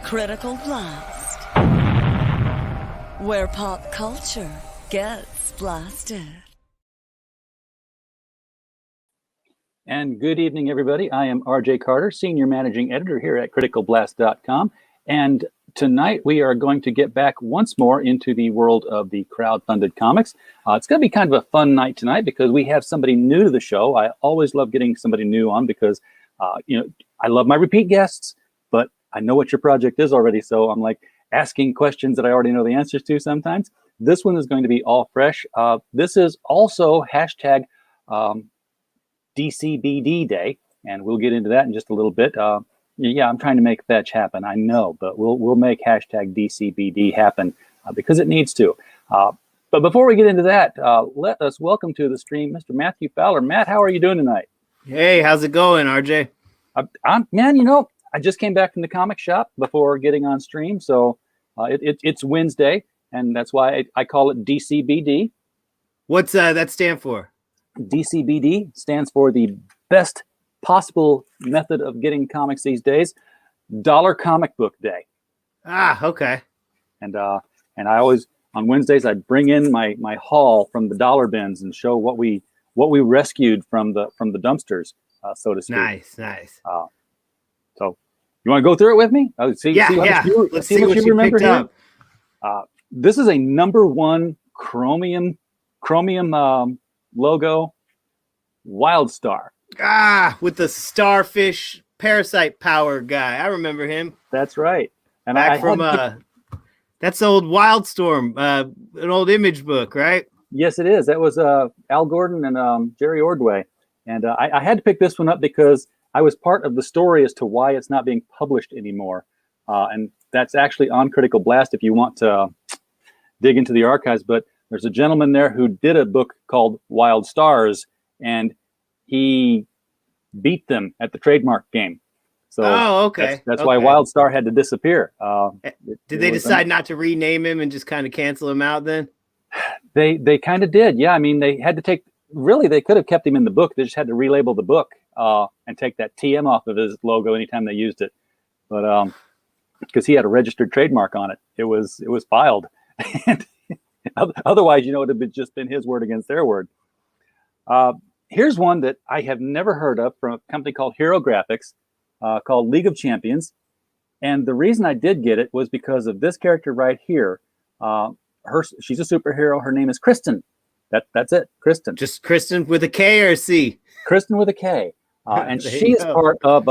Critical Blast, where pop culture gets blasted. And good evening, everybody. I am RJ Carter, Senior Managing Editor here at criticalblast.com. And tonight we are going to get back once more into the world of the crowd-funded comics. It's going to be kind of a fun night tonight because we have somebody new to the show. I always love getting somebody new on because, I love my repeat guests, but I know what your project is already. So I'm like asking questions that I already know the answers to sometimes. This one is going to be all fresh. This is also hashtag DCBD Day, and we'll get into that in just a little bit. Yeah, I'm trying to make fetch happen, I know, but we'll make hashtag DCBD happen because it needs to. But before we get into that, let us welcome to the stream Mr. Matthew Fowler. Matt, how are you doing tonight? Hey, how's it going, RJ? Man, I just came back from the comic shop before getting on stream, so it's Wednesday, and that's why I call it DCBD. What's that stand for? DCBD stands for the best possible method of getting comics these days, Dollar Comic Book Day. Ah, okay. And I always on Wednesdays I bring in my haul from the dollar bins and show what we rescued from the dumpsters, so to speak. Nice. So you want to go through it with me? Let's see what you remember here. This is a #1 chromium logo, Wildstar. With the starfish parasite power guy. I remember him. That's right. And Back from that's old Wildstorm, an old Image book, right? Yes, it is. That was Al Gordon and Jerry Ordway. And I had to pick this one up because I was part of the story as to why it's not being published anymore. And that's actually on Critical Blast if you want to dig into the archives. But there's a gentleman there who did a book called Wild Stars, and he beat them at the trademark game. So okay. That's why Wildstar had to disappear. Did they decide not to rename him and just kind of cancel him out then? They kind of did. Yeah, I mean, they had to take, really, they could have kept him in the book. They just had to relabel the book and take that TM off of his logo anytime they used it. But because he had a registered trademark on it, it was filed. And otherwise, it would have just been his word against their word. Here's one that I have never heard of from a company called Hero Graphics, called League of Champions. And the reason I did get it was because of this character right here. She's a superhero. Her name is Kristen. That's it, Kristen. Just Kristen with a K or a C? Kristen with a K. And she is part of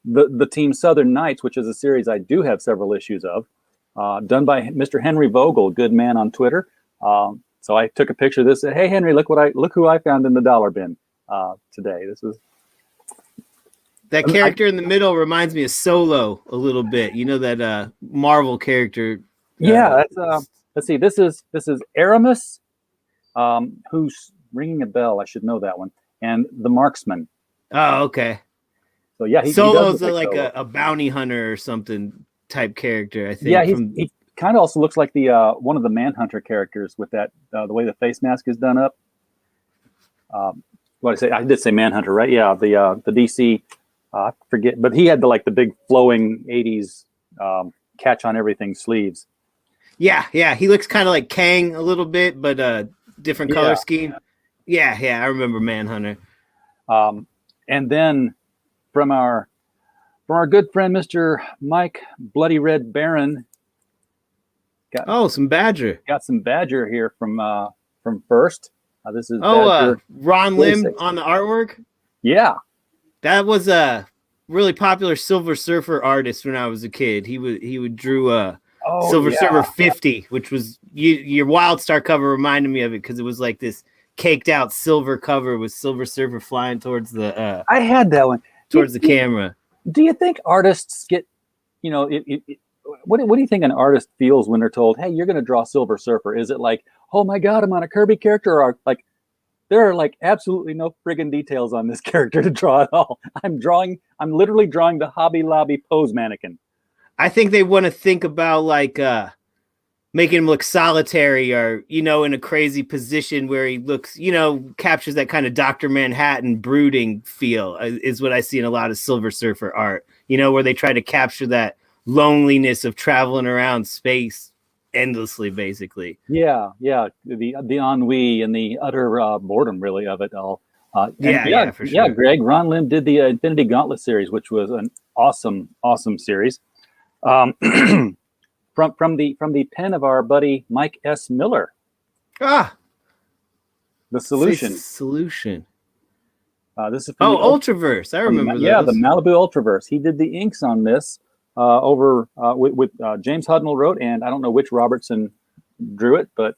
the team Southern Knights, which is a series I do have several issues of, done by Mr. Henry Vogel, good man on Twitter. So I took a picture of this and said, "Hey Henry, look who I found in the dollar bin today." This is that character in the middle reminds me of Solo a little bit. You know that Marvel character. Yeah, that's let's see. This is Aramis, who's ringing a bell. I should know that one. And the Marksman. Oh, okay. So yeah, Solo's like a bounty hunter or something type character, I think. Yeah, he kind of also looks like the one of the Manhunter characters with that the way the face mask is done up. What did I say? I did say Manhunter, right? Yeah, the DC. I forget, but he had the big flowing '80s catch on everything sleeves. Yeah, he looks kind of like Kang a little bit, but different color scheme. Yeah, I remember Manhunter. And then from our good friend Mr. Mike Bloody Red Baron. Some Badger. Got some Badger here from First. This is Ron Lim on the artwork. Yeah, that was a really popular Silver Surfer artist when I was a kid. He would drew Silver Surfer 50, which was your Wildstar cover reminded me of it because it was like this caked out silver cover with Silver Surfer flying towards the. I had that one towards the camera. Do you think artists get, what do you think an artist feels when they're told, "Hey, you're going to draw Silver Surfer"? Is it like, "Oh my God, I'm on a Kirby character," or like, there are absolutely no friggin' details on this character to draw at all? I'm literally drawing the Hobby Lobby pose mannequin. I think they want to think about making him look solitary or, in a crazy position where he looks, captures that kind of Dr. Manhattan brooding feel is what I see in a lot of Silver Surfer art, where they try to capture that loneliness of traveling around space endlessly, basically. Yeah, the ennui and the utter boredom, really, of it all. For sure. Greg, Ron Lim did the Infinity Gauntlet series, which was an awesome series. From the pen of our buddy Mike S. Miller. The Solution. Solution. This is from the Ultraverse. I remember those. Yeah, the Malibu Ultraverse. He did the inks on this with James Hudnall wrote, and I don't know which Robertson drew it, but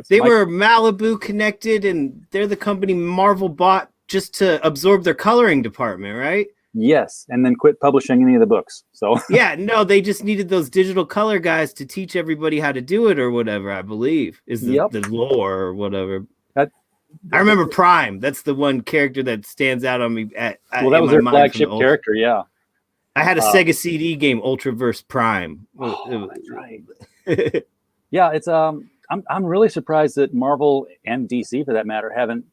they were Malibu connected, and they're the company Marvel bought just to absorb their coloring department, right? Yes, and then quit publishing any of the books. So yeah, no, they just needed those digital color guys to teach everybody how to do it or whatever. I believe is the lore or whatever. I remember Prime. That's the one character that stands out on me. That was their flagship character. Yeah, I had a Sega CD game, Ultraverse Prime. That's right. Yeah, it's I'm really surprised that Marvel and DC, for that matter, haven't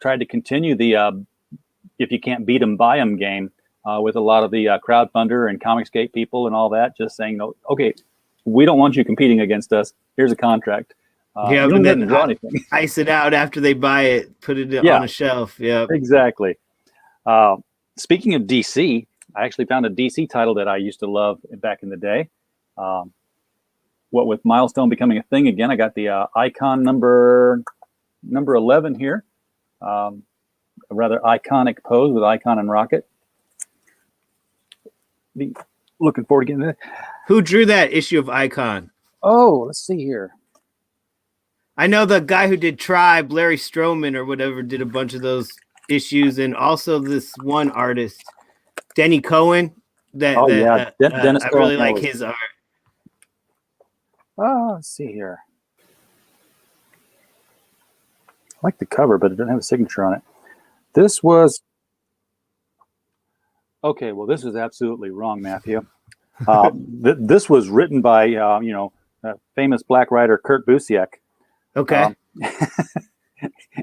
tried to continue the if you can't beat them, buy them game with a lot of the crowdfunder and Comicsgate people and all that. Just saying, no, okay, we don't want you competing against us. Here's a contract. And then ice it out after they buy it, put it on a shelf. Yeah, exactly. Speaking of DC, I actually found a DC title that I used to love back in the day. What with Milestone becoming a thing again, I got the Icon number 11 here. A rather iconic pose with Icon and Rocket. Looking forward to getting that. Who drew that issue of Icon? Oh, let's see here. I know the guy who did Tribe, Larry Stroman or whatever, did a bunch of those issues, and also this one artist, Denny Cohen. Dennis I really like his art. Let's see here. I like the cover, but it doesn't have a signature on it. This was okay. Well, this is absolutely wrong, Matthew. This was written by famous black writer Kurt Busiek. Okay.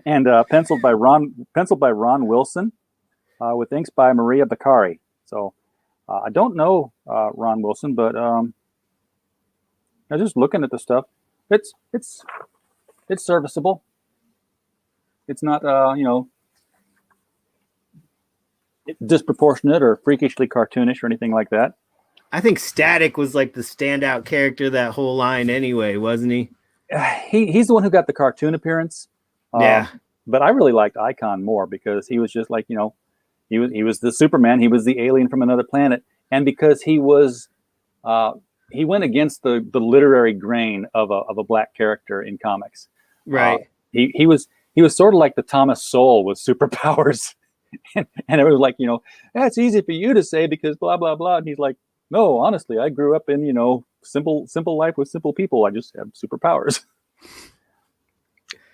And penciled by Ron Wilson, with inks by Maria Beccari. So I don't know Ron Wilson, but I was just looking at the stuff. It's serviceable. It's not disproportionate or freakishly cartoonish or anything like that. I think Static was like the standout character that whole line anyway, wasn't he? He's the one who got the cartoon appearance. Yeah. But I really liked Icon more because he was just like, he was the Superman. He was the alien from another planet. And because he was, he went against the literary grain of a black character in comics. Right. He was sort of like the Thomas Sowell with superpowers. and it was like, that's easy for you to say because blah, blah, blah. And he's like, no, honestly, I grew up in, simple life with simple people. I just have superpowers.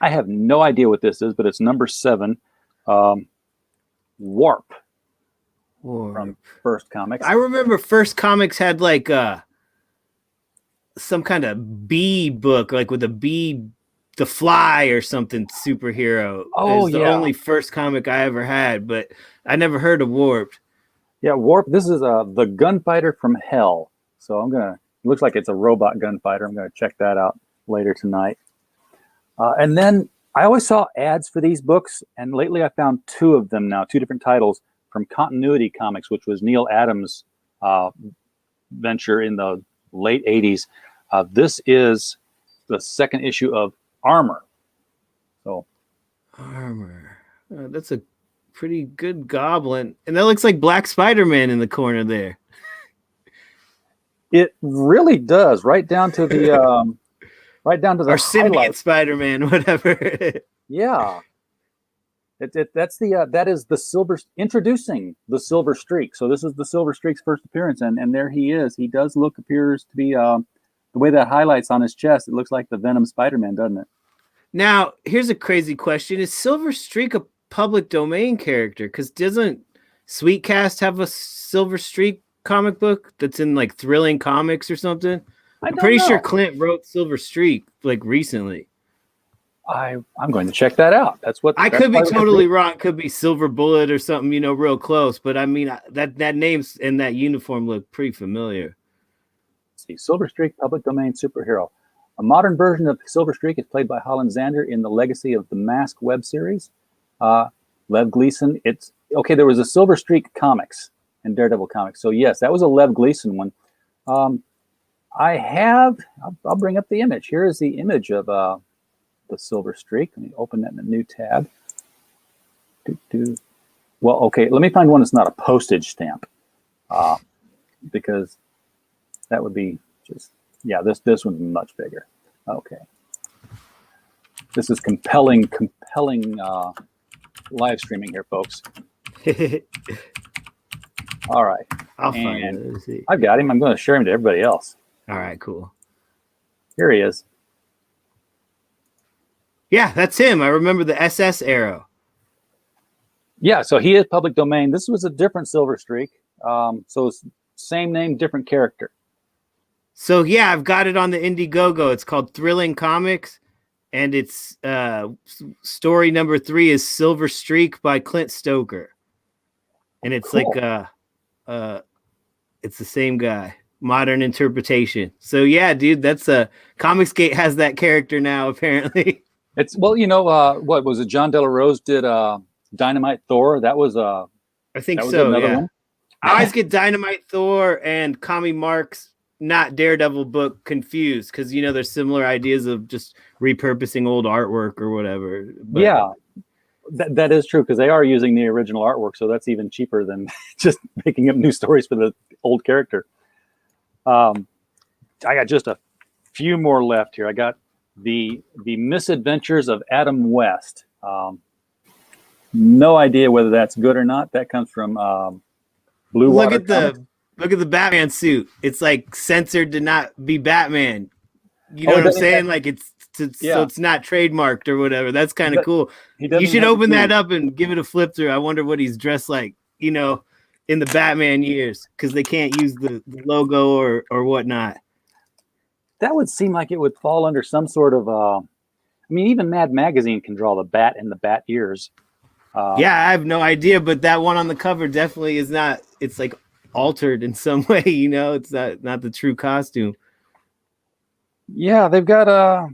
I have no idea what this is, but it's number 7, Warp. From First Comics. I remember First Comics had like some kind of bee book, like with a bee, the Fly or something superhero. Oh, it's the only First comic I ever had, but I never heard of Warped. Yeah, Warp. This is the Gunfighter from Hell. So looks like it's a robot gunfighter. I'm gonna check that out later tonight. And then I always saw ads for these books, and lately I found 2 of them now, 2 different titles from Continuity Comics, which was Neil Adams' venture in the late 80s. This is the 2nd issue of Armor. So, Armor. That's a pretty good Goblin, and that looks like Black Spider-Man in the corner there. It really does, right down to the the or symbiote Spider-Man, whatever. Yeah, that is the introducing the Silver Streak. So this is the Silver Streak's first appearance, and there he is. He appears to be the way that highlights on his chest. It looks like the Venom Spider-Man, doesn't it? Now, here's a crazy question: is Silver Streak a public domain character? Because doesn't Sweetcast have a Silver Streak comic book that's in like Thrilling Comics or something? I'm pretty sure Clint wrote Silver Streak like recently. I'm going to check that out. That's what I could be totally wrong. Could be Silver Bullet or something, real close. But I mean, that name's and that uniform look pretty familiar. Let's see, Silver Streak, public domain superhero. A modern version of Silver Streak is played by Holland Zander in the Legacy of the Mask web series. Lev Gleason. It's okay. There was a Silver Streak comics and Daredevil comics. So yes, that was a Lev Gleason one. I'll bring up the image. Here is the image of the Silver Streak. Let me open that in a new tab. Well, okay, let me find one that's not a postage stamp, because that would be just, yeah, this one's much bigger. Okay. This is compelling live streaming here, folks. All right. I'll find it. Let's see. I've got him. I'm going to share him to everybody else. All right, cool. Here he is. Yeah, that's him. I remember the SS arrow. Yeah, so he is public domain. This was a different Silver Streak. So it's same name, different character. So yeah, I've got it on the Indiegogo. It's called Thrilling Comics, and it's story number 3 is Silver Streak by Clint Stoker, and it's cool. It's the same guy. Modern interpretation. So yeah, dude, that's Comicsgate has that character now apparently. It's what was it? John De La Rose did Dynamite Thor. That was I think so. Yeah. One? I always get Dynamite Thor and Commie Mark's not Daredevil book confused because there's similar ideas of just repurposing old artwork or whatever. But, yeah, that is true because they are using the original artwork, so that's even cheaper than just making up new stories for the old character. I got just a few more left here. I got the Misadventures of Adam West. No idea whether that's good or not. That comes from Blue Water. Look at the Batman suit. It's like censored to not be Batman. You know what I'm saying? Like so it's not trademarked or whatever. That's kind of cool. You should open that up and give it a flip through. I wonder what he's dressed like, in the Batman years, because they can't use the logo or whatnot. That would seem like it would fall under some sort of even Mad Magazine can draw the bat and the bat ears. Yeah, I have no idea, but that one on the cover definitely is not. It's like altered in some way, It's not the true costume. Yeah, they've got a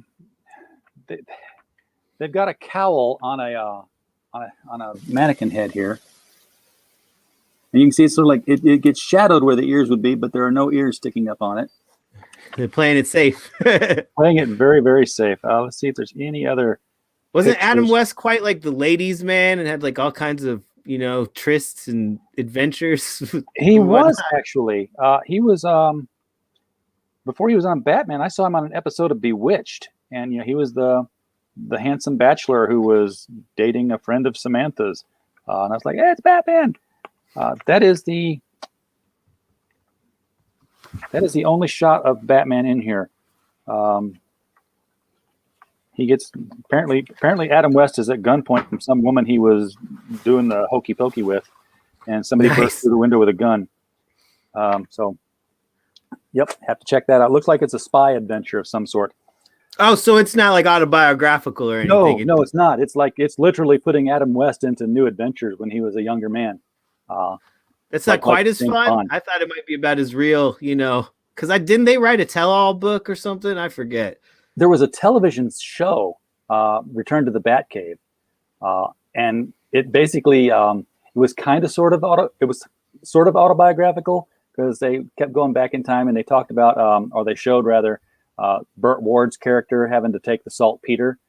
cowl on a mannequin head here, and you can see it's sort of like it gets shadowed where the ears would be, but there are no ears sticking up on it. They're playing it safe. Playing it very, very safe. Let's see if there's any other. Wasn't Adam West quite like the ladies' man and had like all kinds of trysts and adventures? He was actually. He was before he was on Batman. I saw him on an episode of Bewitched, and he was the handsome bachelor who was dating a friend of Samantha's, and I was like, "Hey, it's Batman." That is the only shot of Batman in here. He gets apparently Adam West is at gunpoint from some woman he was doing the hokey pokey with, and somebody burst through the window with a gun. So, yep, have to check that out. Looks like it's a spy adventure of some sort. Oh, so it's not like autobiographical or anything? No, it's not. It's literally putting Adam West into new adventures when he was a younger man. That's not quite as fun. I thought it might be about as real, because didn't they write a tell-all book or something? I forget. There was a television show, Return to the Batcave, and it basically it was sort of autobiographical because they kept going back in time and they talked about or they showed rather Burt Ward's character having to take the saltpeter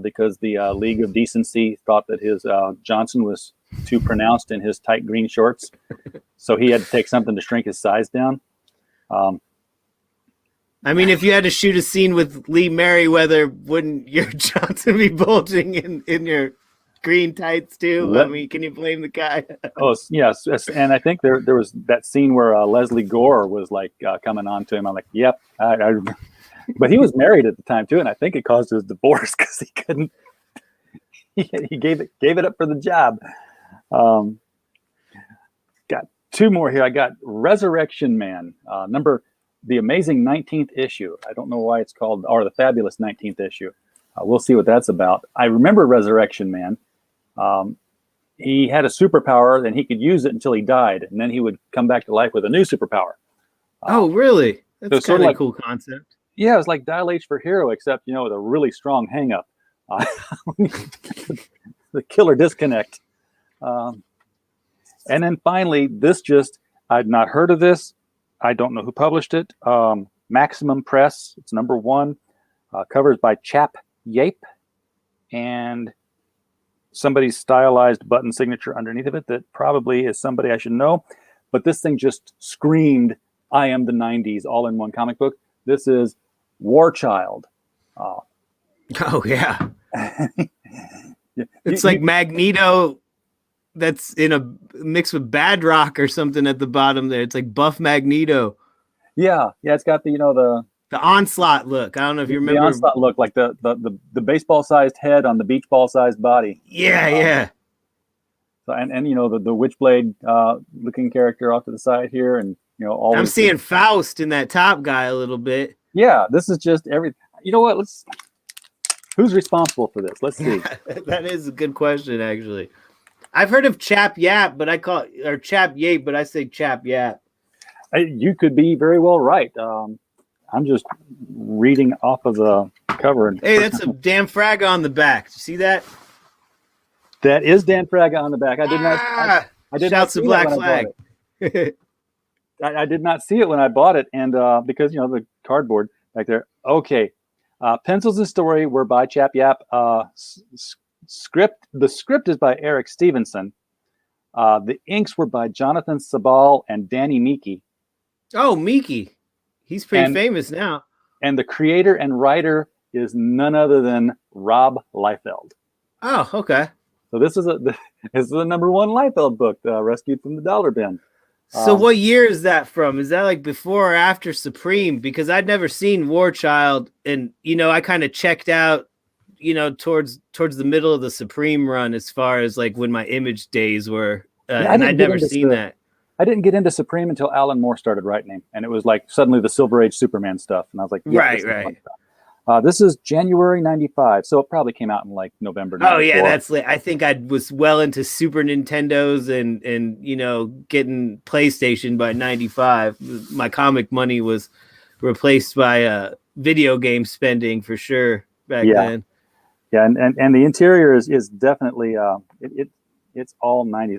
because the League of Decency thought that his Johnson was too pronounced in his tight green shorts, so he had to take something to shrink his size down. If you had to shoot a scene with Lee Merriweather, wouldn't your Johnson be bulging in your green tights too? Can you blame the guy? Oh yes, and I think there was that scene where Leslie Gore was like coming on to him. I'm like, yep, but he was married at the time too, and I think it caused his divorce because he couldn't. He gave it up for the job. Got two more here. I got Resurrection Man, the amazing 19th issue. I don't know why it's called, or the fabulous 19th issue. We'll see what that's about. I remember Resurrection Man. He had a superpower, and he could use it until he died, and then he would come back to life with a new superpower. Oh, really? That's sort kind of of like, a cool concept. Yeah, it was like Dial H for Hero, except with a really strong hang-up. The killer disconnect. And then finally, I'd not heard of this. I don't know who published it. Maximum Press. It's number 1. Covers by Chap Yape. And somebody's stylized button signature underneath of it that probably is somebody I should know. But this thing just screamed, I am the 90s, all in one comic book. This is War Child. Oh, yeah. It's like Magneto that's in a mix with Badrock or something at the bottom there. It's like Buff Magneto. Yeah, it's got the Onslaught look. I don't know if you remember. The Onslaught look, like the baseball-sized head on the beach ball-sized body. Yeah. So and the Witchblade looking character off to the side here, and all. I'm seeing Faust in that top guy a little bit. Yeah, this is just everything. You know what? Who's responsible for this? Let's see. That is a good question, actually. I've heard of Chap Yap, but I call it, or Chap Yape, but I say Chap Yap. You could be very well right. I'm just reading off of the cover. Hey, that's a Dan Fraga on the back. You see that? That is Dan Fraga on the back. I did not. I did not see the Black Flag. I did not see it when I bought it, and because the cardboard back there. Okay, pencils and story were by Chap Yap. The script is by Eric Stevenson. The inks were by Jonathan Sabal and Danny Meeke. Oh, Meeke. He's pretty famous now. And the creator and writer is none other than Rob Liefeld. Oh, okay. So this is a number 1 Liefeld book, rescued from the dollar bin. So what year is that from? Is that like before or after Supreme? Because I'd never seen War Child, and I kind of checked out, towards the middle of the Supreme run, as far as like when my Image days were, and I'd never seen that. I didn't get into Supreme until Alan Moore started writing him, and it was like suddenly the Silver Age Superman stuff, and I was like, yeah, right. This is January '95, so it probably came out in like November. 94. Oh yeah, that's late. I think I was well into Super Nintendos and getting PlayStation by '95. My comic money was replaced by video game spending for sure back then. Yeah, and the interior is definitely it's all '90s.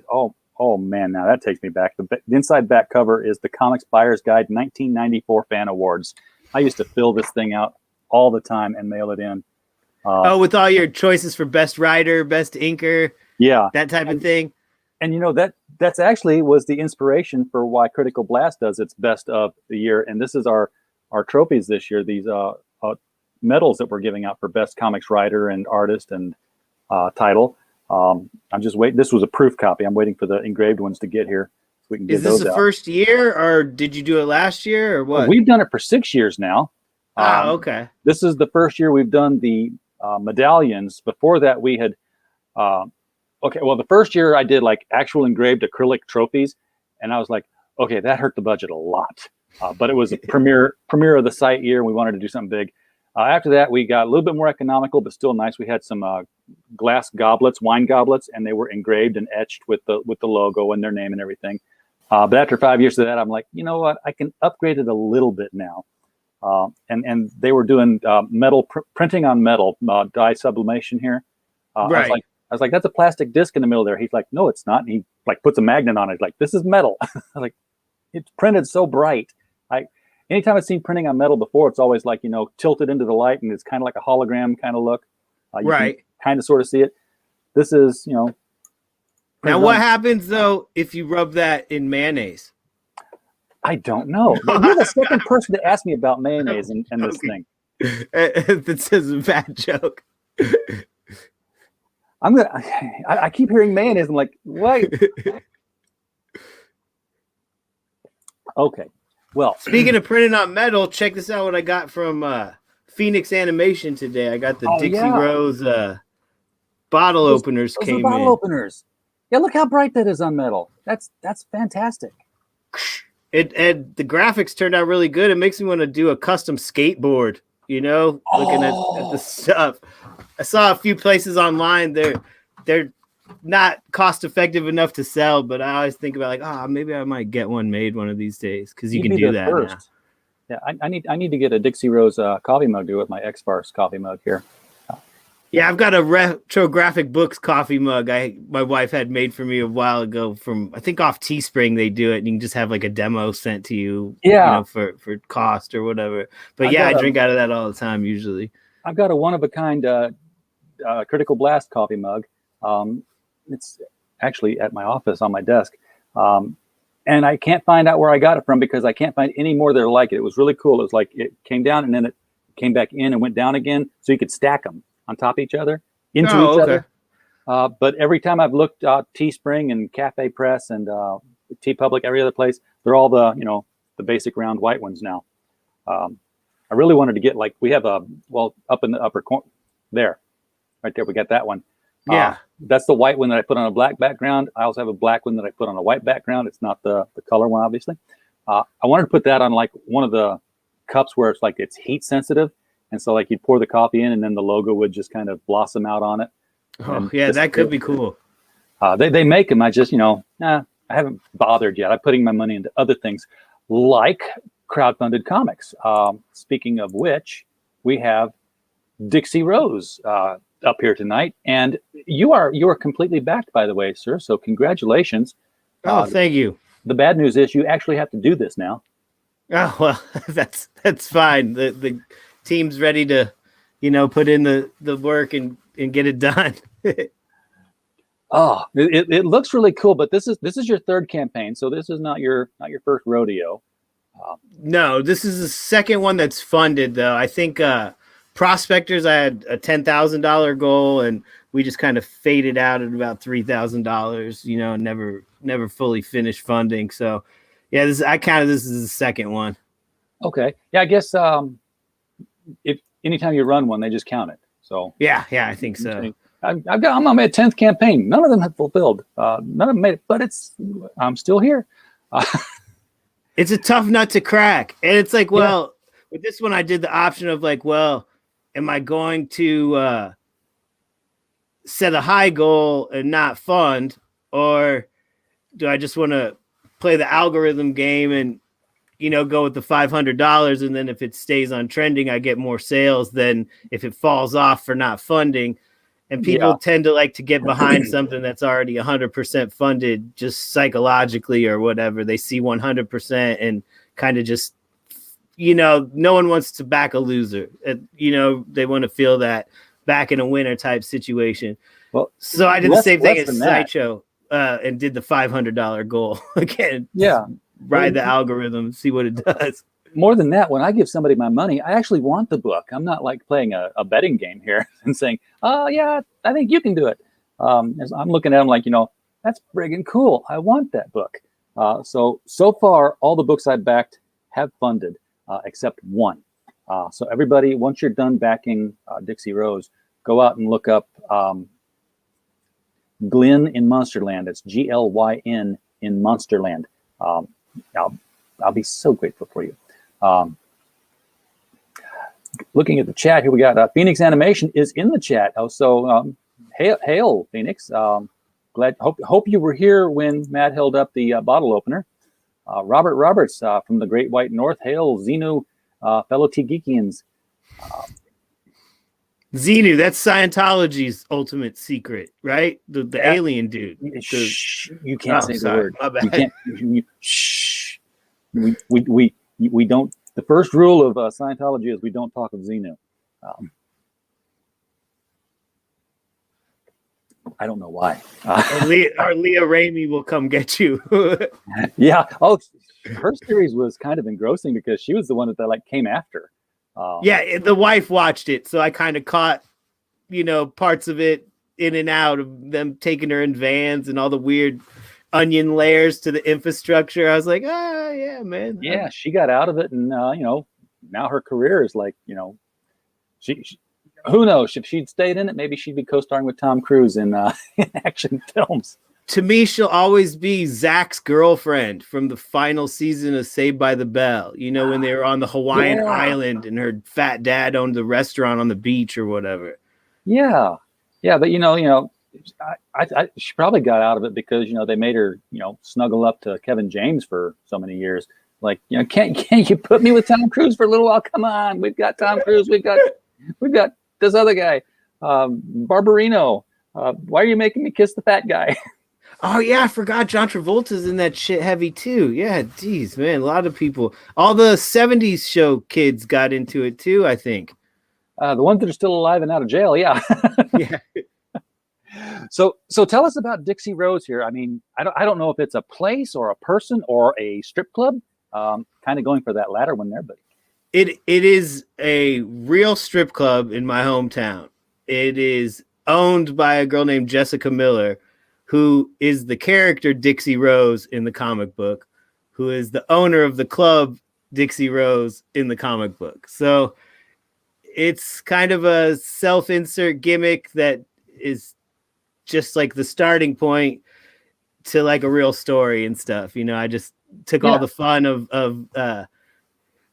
Oh man, now that takes me back. The inside back cover is the Comics Buyer's Guide 1994 Fan Awards. I used to fill this thing out all the time and mail it in. With all your choices for best writer, best inker, that type of thing. And that's actually was the inspiration for why Critical Blast does its best of the year. And this is our trophies this year. These medals that we're giving out for best comics writer and artist and title. I'm just waiting. This was a proof copy. I'm waiting for the engraved ones to get here so we can get those out. Is this the first year, or did you do it last year, or what? Well, we've done it for 6 years now. Okay. This is the first year we've done the medallions. Before that, we had the first year I did like actual engraved acrylic trophies, and I was like, okay, that hurt the budget a lot. But it was a premiere of the site year, and we wanted to do something big. After that, we got a little bit more economical, but still nice. We had some glass goblets, wine goblets, and they were engraved and etched with the logo and their name and everything. But after 5 years of that, I'm like, you know what? I can upgrade it a little bit now. And they were doing metal printing on metal, dye sublimation here. Right. I was like, that's a plastic disc in the middle there. He's like, no, it's not. And he like puts a magnet on it. He's like, this is metal. I was like, it's printed so bright. Anytime I've seen printing on metal before, it's always like, tilted into the light, and it's kind of like a hologram kind of look. You can kind of sort of see it. This is, Now, what happens though if you rub that in mayonnaise? I don't know. You're the second person to ask me about mayonnaise and this thing. This is a bad joke. I keep hearing mayonnaise. I'm like, what? Okay. Well, speaking of printing on metal, check this out. What I got from Phoenix Animation today. I got the Dixie Rose bottle openers. Those are bottle openers. Yeah, look how bright that is on metal. That's fantastic. And the graphics turned out really good. It makes me want to do a custom skateboard looking at the stuff. I saw a few places online. They're not cost effective enough to sell, but I always think about like, maybe I might get one made one of these days because you can do that now. Yeah, I need to get a Dixie Rose coffee mug to do with my X-Bars coffee mug here. Yeah, I've got a retrographic books coffee mug my wife had made for me a while ago from, I think, off Teespring. They do it, and you can just have like a demo sent to you, for cost or whatever. But I drink out of that all the time usually. I've got a one-of-a-kind Critical Blast coffee mug. It's actually at my office on my desk. And I can't find out where I got it from because I can't find any more that are like it. It was really cool. It was like it came down and then it came back in and went down again, so you could stack them on top of each other, into each other. But every time I've looked, Teespring and Cafe Press and Tea Public, every other place, they're all the basic round white ones now. I really wanted to get we have up in the upper corner there, right there. We got that one. Yeah, that's the white one that I put on a black background. I also have a black one that I put on a white background. It's not the color one, obviously. I wanted to put that on one of the cups where it's heat sensitive. And so you'd pour the coffee in and then the logo would just kind of blossom out on it. Oh, yeah, that could be cool. They make them. I just, I haven't bothered yet. I'm putting my money into other things like crowdfunded comics. Speaking of which, we have Dixie Rose up here tonight. And you are completely backed, by the way, sir. So congratulations. Oh, thank you. The bad news is you actually have to do this now. Oh, well, that's fine. The team's ready to, put in the work and get it done. It looks really cool, but this is your third campaign, so this is not your first rodeo. No, this is the second one that's funded, though. I think Prospectors, I had a $10,000 goal, and we just kind of faded out at about $3,000. Never fully finished funding. So, yeah, this is the second one. Okay, yeah, I guess if anytime you run one, they just count it. So yeah, I think so. I'm on my 10th campaign. None of them have fulfilled. None of them made it, but I'm still here. It's a tough nut to crack, and it's like, with this one, I did the option of am I going to set a high goal and not fund, or do I just want to play the algorithm game and go with the $500, and then if it stays on trending, I get more sales than if it falls off for not funding. And people tend to like to get behind something that's already 100% funded, just psychologically or whatever. They see 100% and kind of just, no one wants to back a loser. They want to feel that back in a winner type situation. Well, so I did the same thing at Sideshow and did the $500 goal again. Yeah. Ride the algorithm, see what it does. More than that, when I give somebody my money, I actually want the book. I'm not playing a betting game here and saying, "Oh yeah, I think you can do it." I'm looking at them like, that's friggin' cool. I want that book. So far, all the books I backed have funded, except one. So everybody, once you're done backing Dixie Rose, go out and look up Glyn in Monsterland. It's GLYN in Monsterland. I'll be so grateful for you. Looking at the chat here, we got Phoenix Animation is in the chat. Hail Phoenix. Hope you were here when Matt held up the bottle opener. Robert Roberts from the Great White North. Hail Xenu, fellow T-Geekians. Xenu, that's Scientology's ultimate secret, right? The alien dude. You can't say the word. My bad. You can't. Shh. We don't. The first rule of Scientology is we don't talk of Xenu. I don't know why. Our Leah Ramey will come get you. Yeah. Oh, her series was kind of engrossing because she was the one that came after. Yeah, the wife watched it, so I kind of caught, parts of it in and out of them taking her in vans and all the weird onion layers to the infrastructure. I was like, yeah, man. Yeah, she got out of it, and now her career is she who knows, if she'd stayed in it, maybe she'd be co-starring with Tom Cruise in action films. to me, she'll always be Zach's girlfriend from the final season of Saved by the Bell. You know, when they were on the Hawaiian island and her fat dad owned the restaurant on the beach or whatever. Yeah, but she probably got out of it because they made her snuggle up to Kevin James for so many years. Like, can't you put me with Tom Cruise for a little while? Come on, we've got Tom Cruise, we've got this other guy, Barbarino. Why are you making me kiss the fat guy? Oh yeah, I forgot John Travolta's in that shit heavy too. Yeah, geez, man, a lot of people, all the '70s show kids got into it too. I think the ones that are still alive and out of jail. Yeah. Yeah. So tell us about Dixie Rose here. I mean, I don't know if it's a place or a person or a strip club. Kind of going for that latter one there, but it is a real strip club in my hometown. It is owned by a girl named Jessica Miller, who is the character Dixie Rose in the comic book, who is the owner of the club Dixie Rose in the comic book. So it's kind of a self-insert gimmick that is just like the starting point to like a real story and stuff. I just took all the fun of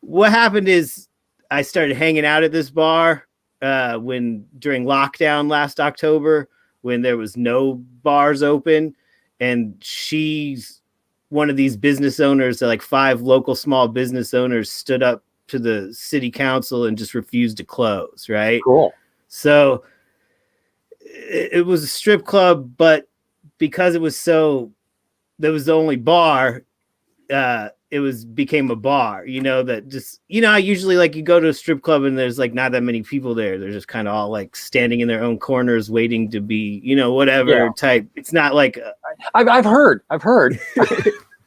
what happened is I started hanging out at this bar during lockdown last October, when there was no bars open, and she's one of these business owners that like 5 local small business owners stood up to the city council and just refused to close. Right. Cool. So it was a strip club, but because it was there was the only bar, it became a bar, that just, I usually like you go to a strip club and there's like not that many people there. They're just kind of all like standing in their own corners waiting to be, whatever type. It's not like, I've heard.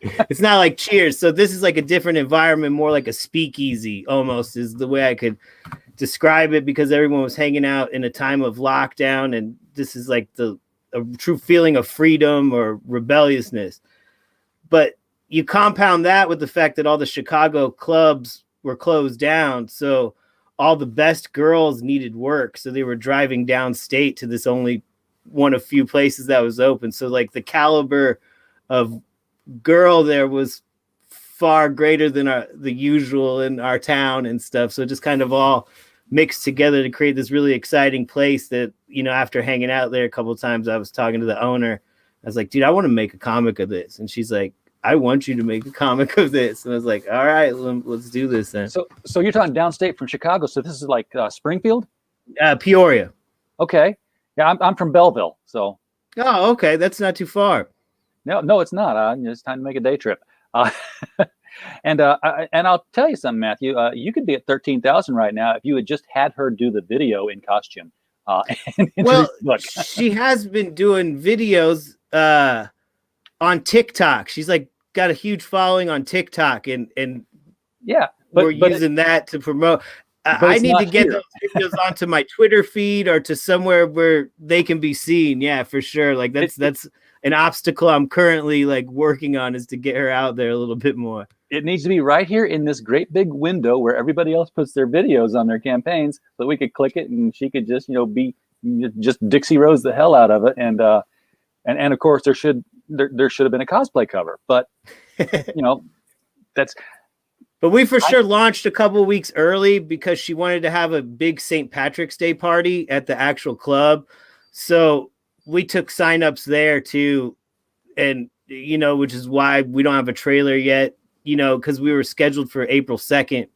It's not like Cheers. So this is like a different environment, more like a speakeasy almost is the way I could describe it, because everyone was hanging out in a time of lockdown. And this is like a true feeling of freedom or rebelliousness. But you compound that with the fact that all the Chicago clubs were closed down. So all the best girls needed work. So they were driving downstate to this only one of few places that was open. So like the caliber of girl there was far greater than the usual in our town and stuff. So just kind of all mixed together to create this really exciting place that, after hanging out there a couple of times, I was talking to the owner. I was like, dude, I want to make a comic of this. And she's like, I want you to make a comic of this. And I was like, all right, let's do this then. So you're talking downstate from Chicago. So this is like Springfield? Peoria. Okay. Yeah, I'm from Belleville. So. Oh, okay. That's not too far. No, it's not. It's time to make a day trip. And I'll tell you something, Matthew. You could be at 13,000 right now if you had just had her do the video in costume. Well, she has been doing videos on TikTok. She's like got a huge following on TikTok, and yeah, we're using that to promote. I need to get those videos onto my Twitter feed or to somewhere where they can be seen. Yeah, for sure. Like that's an obstacle I'm currently like working on, is to get her out there a little bit more. It needs to be right here in this great big window where everybody else puts their videos on their campaigns, so we could click it and she could just, be just Dixie Rose the hell out of it. And of course there should have been a cosplay cover, but that's. But we for sure launched a couple of weeks early because she wanted to have a big St. Patrick's Day party at the actual club. So we took signups there too. And, which is why we don't have a trailer yet, because we were scheduled for April 2nd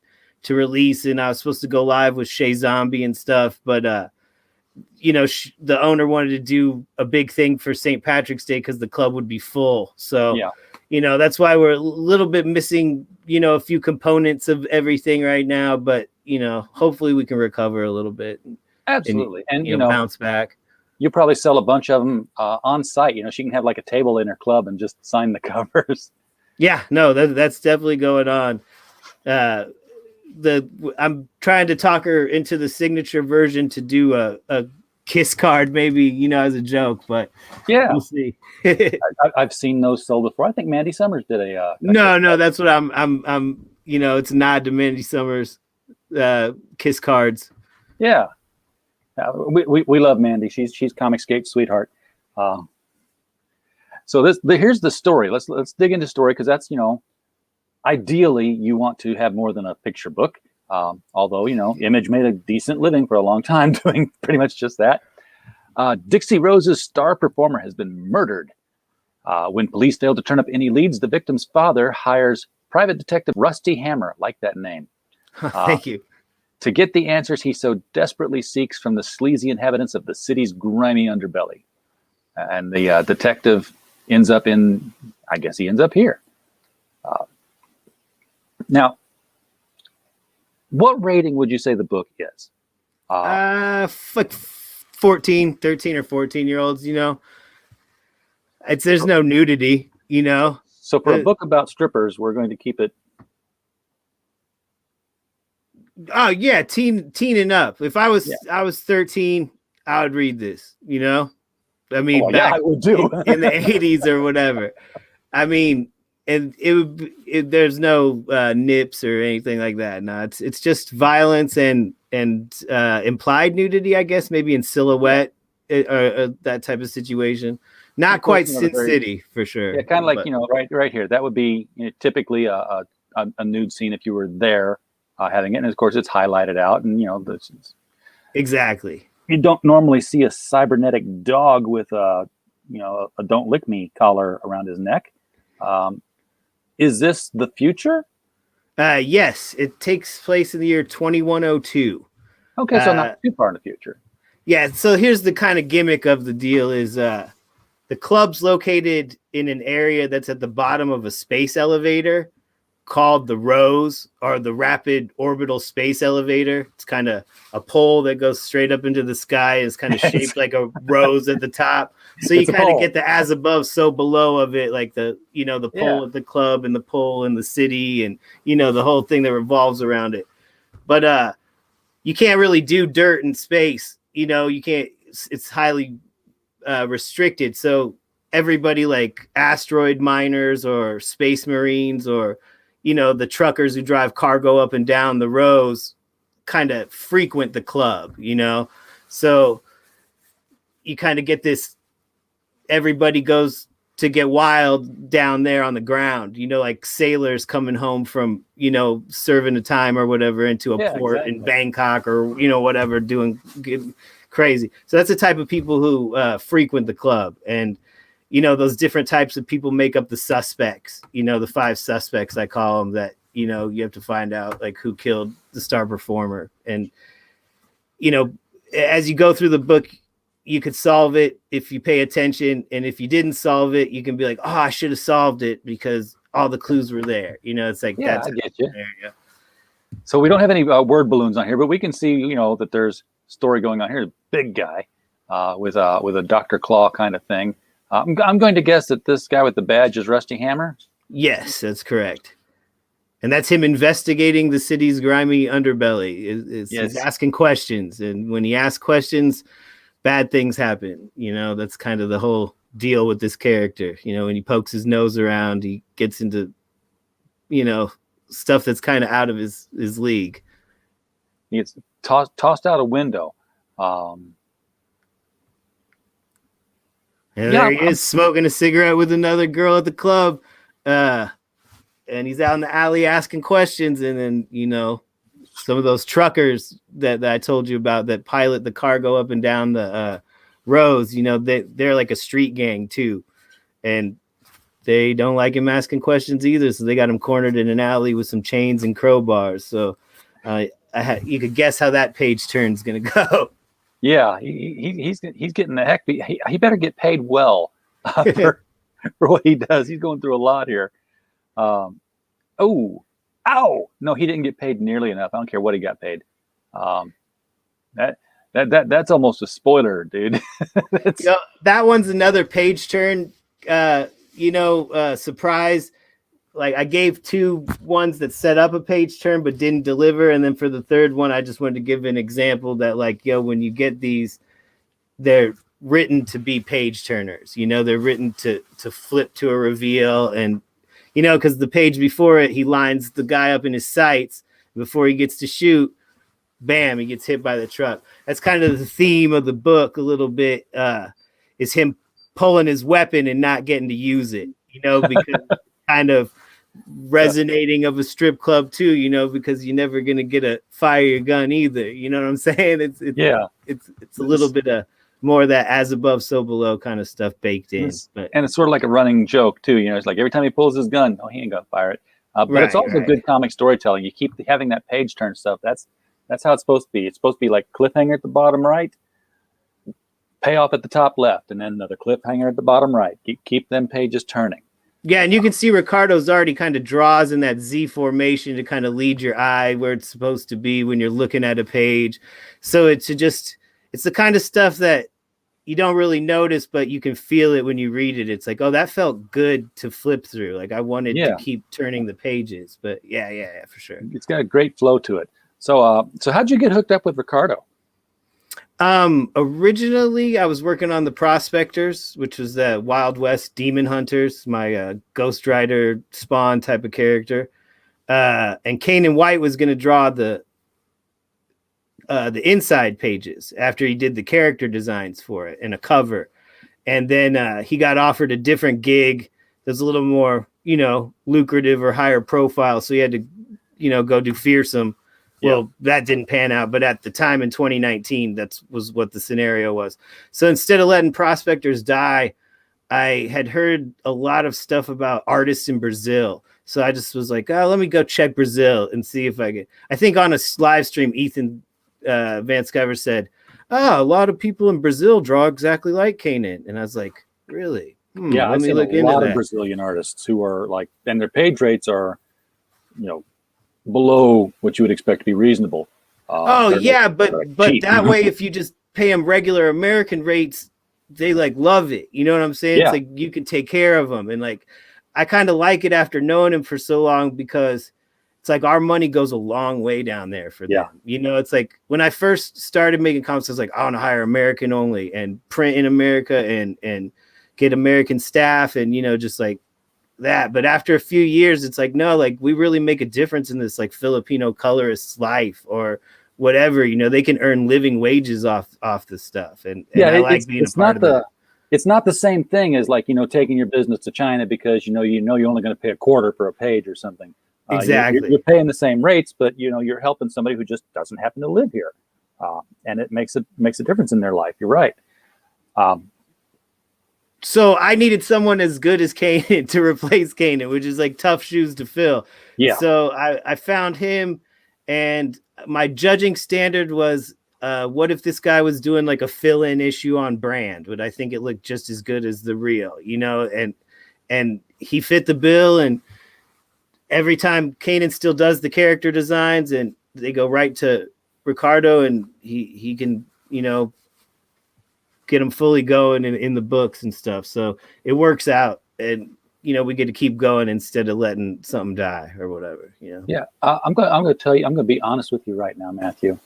to release. And I was supposed to go live with Shay Zombie and stuff. But, the owner wanted to do a big thing for St. Patrick's Day because the club would be full. So, yeah. That's why we're a little bit missing, a few components of everything right now, but, hopefully we can recover a little bit. Absolutely. And bounce back. You probably sell a bunch of them on site. She can have like a table in her club and just sign the covers. Yeah, no, that's definitely going on. I'm trying to talk her into the signature version to do a kiss card, maybe, as a joke, but yeah, we'll see. I've seen those sold before. I think Mandy Summers did a no, that's what I'm it's a nod to Mandy Summers kiss cards. Yeah. We love Mandy. She's Comicscape's sweetheart. So here's the story. Let's dig into story, because that's, ideally you want to have more than a picture book. Although, Image made a decent living for a long time doing pretty much just that. Dixie Rose's star performer has been murdered. When police fail to turn up any leads, the victim's father hires private detective Rusty Hammer, like that name. Thank you. To get the answers he so desperately seeks from the sleazy inhabitants of the city's grimy underbelly. And the detective ends up he ends up here. Now, what rating would you say the book is? Like 13 or 14-year-olds, there's no nudity, So for a book about strippers, we're going to keep it. Oh yeah, teen and up. If I was 13, I would read this, I mean, back I would do. in the 80s or whatever. I mean, and there's no nips or anything like that. No, it's just violence and implied nudity, I guess, maybe in silhouette or that type of situation. Not quite Sin City for sure. Yeah, kind of like right here. That would be typically a nude scene if you were there having it, and of course it's highlighted out, and exactly. You don't normally see a cybernetic dog with a "Don't Lick Me" collar around his neck. Is this the future? Yes, it takes place in the year 2102. Okay, so not too far in the future. Yeah, so here's the kind of gimmick of the deal is the club's located in an area that's at the bottom of a space elevator called the Rose, or the Rapid Orbital Space Elevator. It's kind of a pole that goes straight up into the sky. It's kind of shaped like a rose at the top. So you kind of get the as above, so below of it, like the pole at the club and the pole in the city, and the whole thing that revolves around it. But you can't really do dirt in space. You can't. It's highly restricted. So everybody, like asteroid miners or space marines or the truckers who drive cargo up and down the rows, kind of frequent the club. So you kind of get this. Everybody goes to get wild down there on the ground, like sailors coming home from, serving a time or whatever into a port in Bangkok or, whatever, doing crazy. So that's the type of people who frequent the club. And, those different types of people make up the suspects, the 5 suspects, I call them, that, you have to find out like who killed the star performer. And, as you go through the book, you could solve it if you pay attention. And if you didn't solve it, you can be like, oh, I should have solved it because all the clues were there. It's like, that's I get you. Area. So we don't have any word balloons on here, but we can see, that there's story going on here. A big guy with a Dr. Claw kind of thing. I'm going to guess that this guy with the badge is Rusty Hammer. Yes, that's correct. And that's him investigating the city's grimy underbelly. He's asking questions. And when he asks questions, bad things happen. That's kind of the whole deal with this character. When he pokes his nose around, he gets into, stuff that's kind of out of his league. He gets tossed out a window. And there he is, smoking a cigarette with another girl at the club. And he's out in the alley asking questions. And then, some of those truckers that I told you about that pilot the cargo up and down the rows, they're like a street gang too. And they don't like him asking questions either. So they got him cornered in an alley with some chains and crowbars. So you could guess how that page turn is going to go. Yeah, he's getting the heck. He better get paid well for what he does. He's going through a lot here. Ow! No, he didn't get paid nearly enough. I don't care what he got paid. That's almost a spoiler, dude. That one's another page turn. Surprise. Like I gave 2 ones that set up a page turn but didn't deliver, and then for the third one, I just wanted to give an example that, like, when you get these, they're written to be page turners. They're written to flip to a reveal, and because the page before it, he lines the guy up in his sights before he gets to shoot. Bam, he gets hit by the truck. That's kind of the theme of the book a little bit. Is him pulling his weapon and not getting to use it, because kind of resonating of a strip club too, because you're never gonna get a fire your gun either. You know what I'm saying? It's a little bit of more of that as above, so below kind of stuff baked in. And it's sort of like a running joke too. It's like every time he pulls his gun, he ain't gonna fire it. But it's also good comic storytelling. You keep having that page turn stuff. That's how it's supposed to be. It's supposed to be like cliffhanger at the bottom right, payoff at the top left, and then another cliffhanger at the bottom right. Keep them pages turning. Yeah, and you can see Ricardo's already kind of draws in that Z formation to kind of lead your eye where it's supposed to be when you're looking at a page. So it's the kind of stuff that you don't really notice, but you can feel it when you read it. It's like, oh, that felt good to flip through. Like I wanted to keep turning the pages. But yeah, for sure. It's got a great flow to it. So how'd you get hooked up with Ricardo? Originally I was working on the Prospectors, which was the Wild West Demon Hunters, my Ghost Rider Spawn type of character. And Kanan White was going to draw the inside pages after he did the character designs for it and a cover. And then he got offered a different gig that's a little more, lucrative or higher profile. So he had to, go do Fearsome. Well, that didn't pan out, but at the time in 2019, was what the scenario was. So instead of letting Prospectors die, I had heard a lot of stuff about artists in Brazil. So I just was like, let me go check Brazil and see if I can. I think on a live stream, Ethan Van Sciver said, a lot of people in Brazil draw exactly like Kanan. And I was like, really? I've seen a lot of Brazilian artists who are like, and their page rates are, below what you would expect to be reasonable. But that way, if you just pay them regular American rates, they like love it. You know what I'm saying? It's like you can take care of them. And like, I kind of like it after knowing him for so long, because it's like our money goes a long way down there for them. It's like when I first started making comics, I was like, I want to hire American only and print in America and get American staff and, just like that. But after a few years, it's like, no, like we really make a difference in this like Filipino colorist's life or whatever. They can earn living wages off this stuff. And I like being a part of it. It's not the same thing as like, taking your business to China because, you're only going to pay a quarter for a page or something. Exactly. You're paying the same rates, but, you're helping somebody who just doesn't happen to live here. And it makes a difference in their life. You're right. So I needed someone as good as Kanan to replace Kanan, which is like tough shoes to fill. Yeah. So I found him, and my judging standard was, what if this guy was doing like a fill-in issue on Brand? Would I think it looked just as good as the real, and he fit the bill. And every time Kanan still does the character designs and they go right to Ricardo, and he can, get them fully going in the books and stuff. So it works out, and we get to keep going instead of letting something die or whatever. Yeah, I'm going to tell you. I'm going to be honest with you right now, Matthew.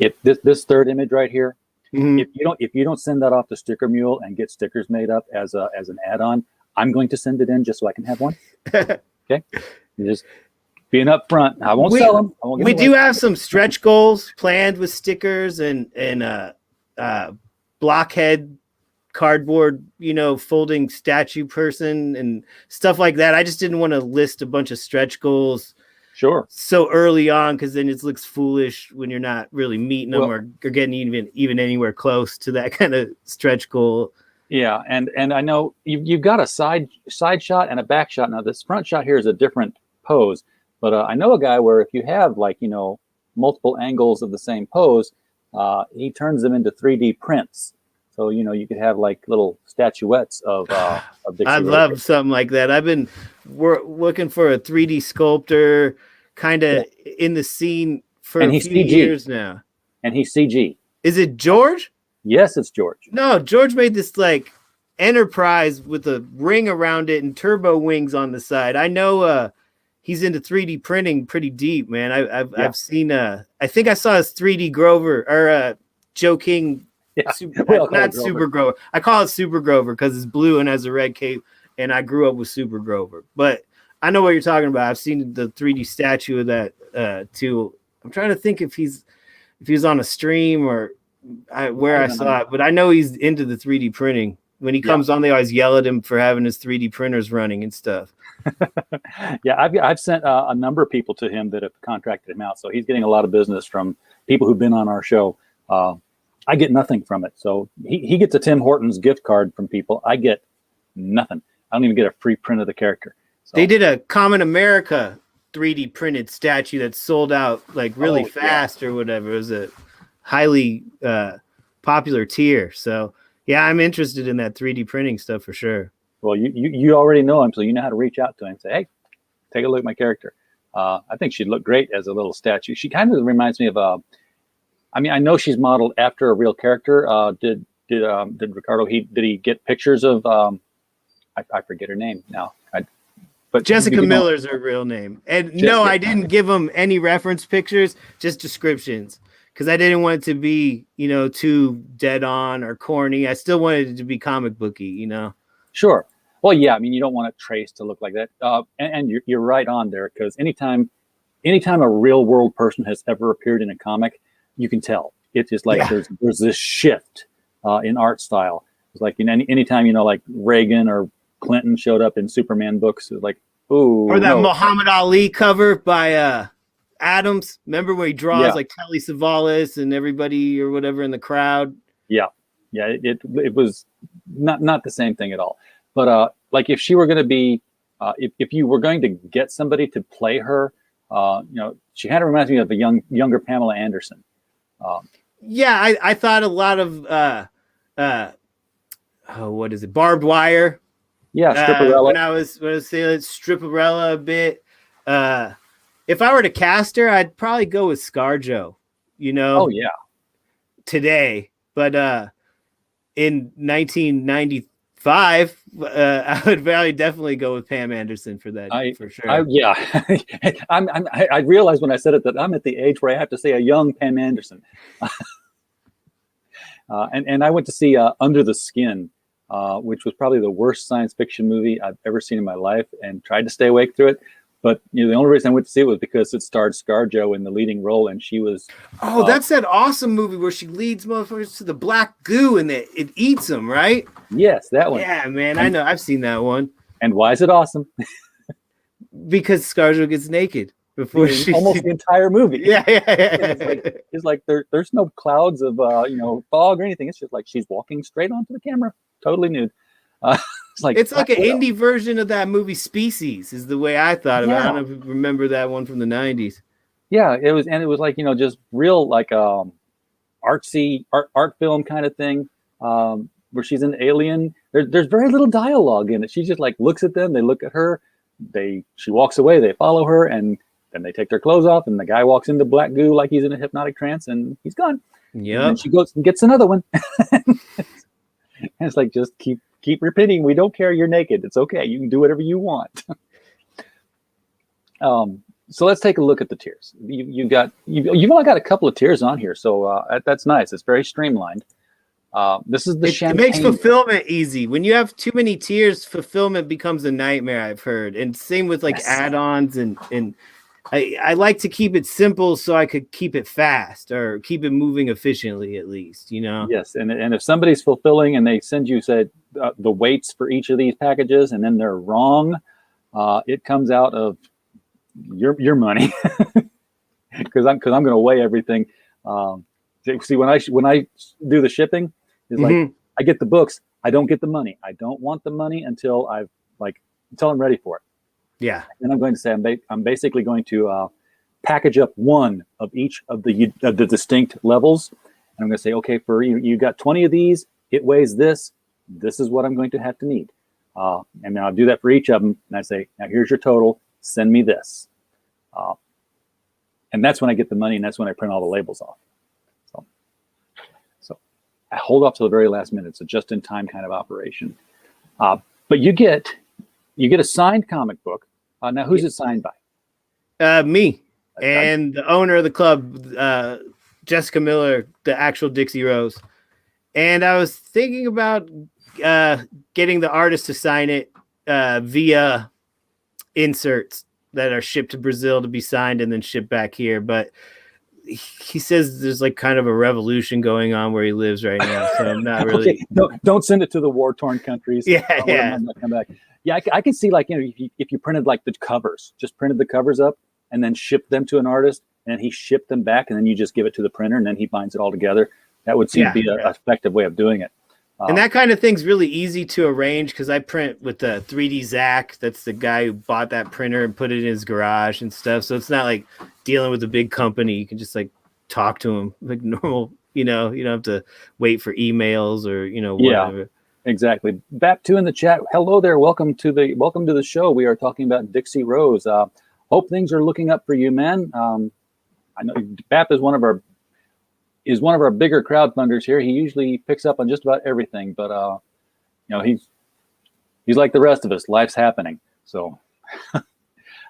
If this third image right here, if you don't send that off to Sticker Mule and get stickers made up as an add-on, I'm going to send it in just so I can have one. Okay, just being upfront. I won't sell them. We do have some stretch goals planned with stickers and blockhead cardboard, folding statue person and stuff like that. I just didn't want to list a bunch of stretch goals so early on, because then it looks foolish when you're not really meeting them or getting even anywhere close to that kind of stretch goal. Yeah, and I know you've got a side shot and a back shot. Now this front shot here is a different pose, but I know a guy where if you have like multiple angles of the same pose, he turns them into 3D prints. So, you could have like little statuettes of Dixie. I'd love something like that. I've been looking for a 3D sculptor kind of in the scene for a few years now. And he's CG. Is it George? Yes, it's George. No, George made this like Enterprise with a ring around it and turbo wings on the side. I know he's into 3D printing pretty deep, man. I've seen I think I saw his 3D Grover or Joe King. Yeah. Not Super Grover. I call it Super Grover because it's blue and has a red cape, and I grew up with Super Grover. But I know what you're talking about. I've seen the 3D statue of that too. I'm trying to think if he was on a stream or where I saw it, but I know he's into the 3D printing. when he comes on, they always yell at him for having his 3D printers running and stuff. Yeah, I've sent a number of people to him that have contracted him out, so he's getting a lot of business from people who've been on our show. I get nothing from it, so he gets a Tim Hortons gift card from people. I get nothing. I don't even get a free print of the character. So. They did a Common America 3D printed statue that sold out like really fast or whatever. It was a highly popular tier. So yeah, I'm interested in that 3D printing stuff for sure. Well, you already know him, so you know how to reach out to him and say, hey, take a look at my character. I think she'd look great as a little statue. She kind of reminds me of I mean, I know she's modeled after a real character. Did Ricardo, did he get pictures of I forget her name now. But Jessica Miller's her real name. And no, I didn't give him any reference pictures, just descriptions. Because I didn't want it to be, too dead on or corny. I still wanted it to be comic booky, Sure. Well, yeah. I mean, you don't want a Trace to look like that. And you're right on there, because anytime a real world person has ever appeared in a comic, you can tell. It's just like there's this shift in art style. It's like anytime like Reagan or Clinton showed up in Superman books, it was like, ooh. Or that Muhammad Ali cover by Adams. Remember where he draws like Telly Savalas and everybody or whatever in the crowd? Yeah. Yeah, it was not the same thing at all. But like if she were going to be, if you were going to get somebody to play her, she kind of reminds me of a younger Pamela Anderson. I thought a lot of what is it? Barbed Wire. Yeah, Stripperella. When I was saying Stripperella a bit. If I were to cast her, I'd probably go with ScarJo. Oh yeah. Today, but in 1995, I would very definitely go with Pam Anderson for that. For sure. I realized when I said it that I'm at the age where I have to say a young Pam Anderson. And I went to see Under the Skin, which was probably the worst science fiction movie I've ever seen in my life, and tried to stay awake through it. But the only reason I went to see it was because it starred ScarJo in the leading role, and she was. Oh, that's that awesome movie where she leads motherfuckers to the black goo and it eats them, right? Yes, that one. Yeah, man, I know. I've seen that one. And why is it awesome? Because ScarJo gets naked before she almost the entire movie. Yeah. It's like there's no clouds of fog or anything. It's just like she's walking straight onto the camera, totally nude. It's like an indie version of that movie Species, is the way I thought about it. I don't know if you remember that one from the 90s. Yeah, it was like, just real like artsy art film kind of thing, where she's an alien. There's very little dialogue in it. She just like looks at them, they look at her, she walks away, they follow her, and then they take their clothes off, and the guy walks into black goo like he's in a hypnotic trance, and he's gone. Yeah. And she goes and gets another one. And it's like, just keep repeating. We don't care. You're naked. It's okay. You can do whatever you want. So let's take a look at the tiers. You've only got a couple of tiers on here, so that's nice. It's very streamlined. This is the champagne. It makes fulfillment easy. When you have too many tiers, fulfillment becomes a nightmare, I've heard. And same with add-ons and I like to keep it simple so I could keep it fast or keep it moving efficiently at least, Yes, and if somebody's fulfilling and they send you the weights for each of these packages and then they're wrong, it comes out of your money because I'm going to weigh everything. See, when I do the shipping, it's like I get the books, I don't get the money. I don't want the money until I'm ready for it. Yeah, and I'm going to say I'm basically going to package up one of each of the distinct levels, and I'm going to say, okay, for you got 20 of these. It weighs this. This is what I'm going to have to need, and then I'll do that for each of them. And I say, now here's your total. Send me this, and that's when I get the money, and that's when I print all the labels off. So I hold off till the very last minute. It's a just-in-time kind of operation, but you get a signed comic book. Now, who's it signed by? Me and the owner of the club, Jessica Miller, the actual Dixie Rose. And I was thinking about getting the artist to sign it via inserts that are shipped to Brazil to be signed and then shipped back here. But he says there's like kind of a revolution going on where he lives right now, so I'm not really. Okay. Don't send it to the war-torn countries. Yeah, I'm not come back. Yeah, I can see like if you printed like the covers, just printed the covers up and then shipped them to an artist, and he shipped them back, and then you just give it to the printer, and then he binds it all together. That would seem to be an effective way of doing it. And that kind of thing's really easy to arrange because I print with the 3D Zach. That's the guy who bought that printer and put it in his garage and stuff. So it's not like dealing with a big company. You can just like talk to him like normal. You don't have to wait for emails or whatever. Yeah, exactly. BAP2 in the chat. Hello there. Welcome to the show. We are talking about Dixie Rose. Hope things are looking up for you, man. I know BAP is one of our bigger crowdfunders here. He usually picks up on just about everything, but he's like the rest of us. Life's happening. So,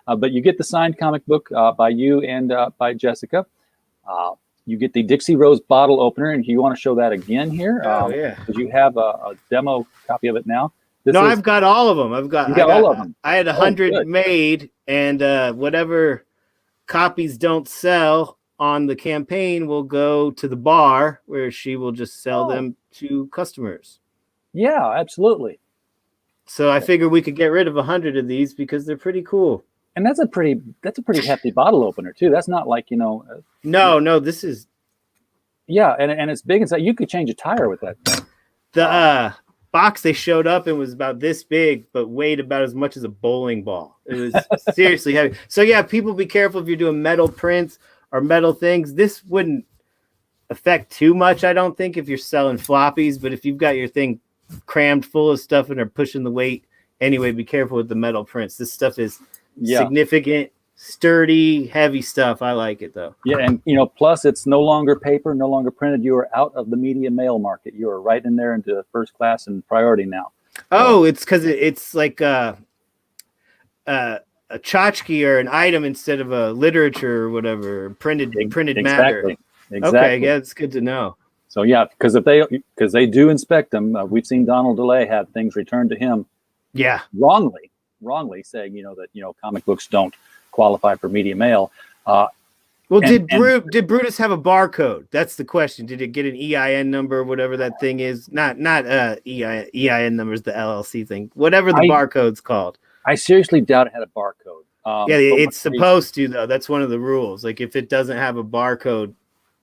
but you get the signed comic book by you and by Jessica. You get the Dixie Rose bottle opener, and you want to show that again here? Because you have a demo copy of it now. I've got all of them. I got all of them. I had 100 made, and whatever copies don't sell on the campaign will go to the bar where she will just sell them to customers. Yeah, absolutely. So I figured we could get rid of 100 of these because they're pretty cool. And that's a pretty hefty bottle opener too. That's not like No, this is. Yeah, and it's big inside. You could change a tire with that thing. The box they showed up and was about this big, but weighed about as much as a bowling ball. It was seriously heavy. So yeah, people be careful if you're doing metal prints or metal things. This wouldn't affect too much, I don't think, if you're selling floppies. But if you've got your thing crammed full of stuff and are pushing the weight anyway, be careful with the metal prints. This stuff is significant, sturdy, heavy stuff. I like it though. Yeah, and plus it's no longer paper, no longer printed. You are out of the media mail market. You are right in there into first class and priority now. Oh, it's because it's like a tchotchke or an item instead of a literature or whatever, printed matter. Exactly. Okay, yeah, it's good to know. So yeah, because they do inspect them. We've seen Donald DeLay have things returned to him. Yeah, wrongly saying that comic books don't qualify for media mail. Did Brutus have a barcode? That's the question. Did it get an EIN number, whatever that thing is? Not EIN numbers, the LLC thing. Whatever the barcode's called. I seriously doubt it had a barcode. It's supposed to though. That's one of the rules. Like if it doesn't have a barcode,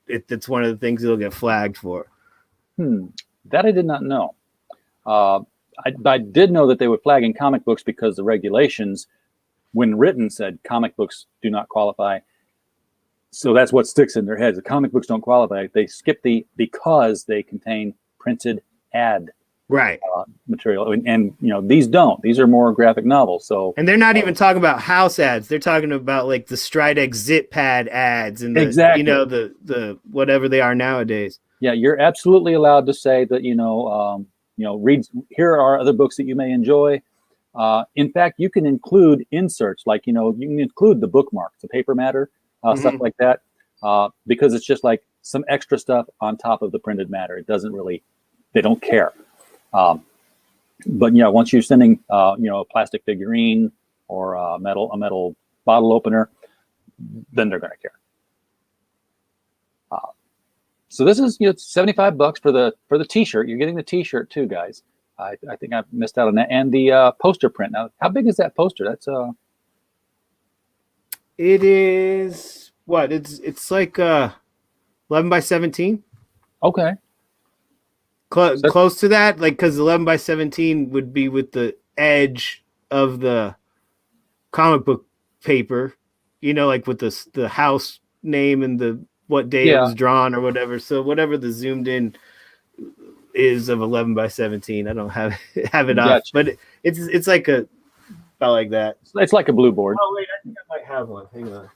it's one of the things it'll get flagged for. That I did not know. I did know that they were flagging comic books because the regulations, when written, said comic books do not qualify. So that's what sticks in their heads. The comic books don't qualify. They skip because they contain printed ad material, and these don't. These are more graphic novels. So and they're not even talking about house ads. They're talking about like the Stridex zip pad ads and the whatever they are nowadays. Yeah, you're absolutely allowed to say that read. Here are other books that you may enjoy. In fact, you can include inserts, like you can include the bookmarks, the paper matter, stuff like that, because it's just like some extra stuff on top of the printed matter. It doesn't really, they don't care. But once you're sending a plastic figurine or a metal bottle opener, then they're going to care. So this is $75 for the T-shirt. You're getting the T-shirt too, guys. I think I missed out on that, and the poster print. Now, how big is that poster? That's It is what? It's like 11 by 17. Okay. Close to that, like because 11 by 17 would be with the edge of the comic book paper, like with the house name and the what day it was drawn or whatever. So whatever the zoomed in is of 11 by 17. I don't have it up, but it's like about like that. It's like a blue board. Oh wait, I think I might have one. Hang on.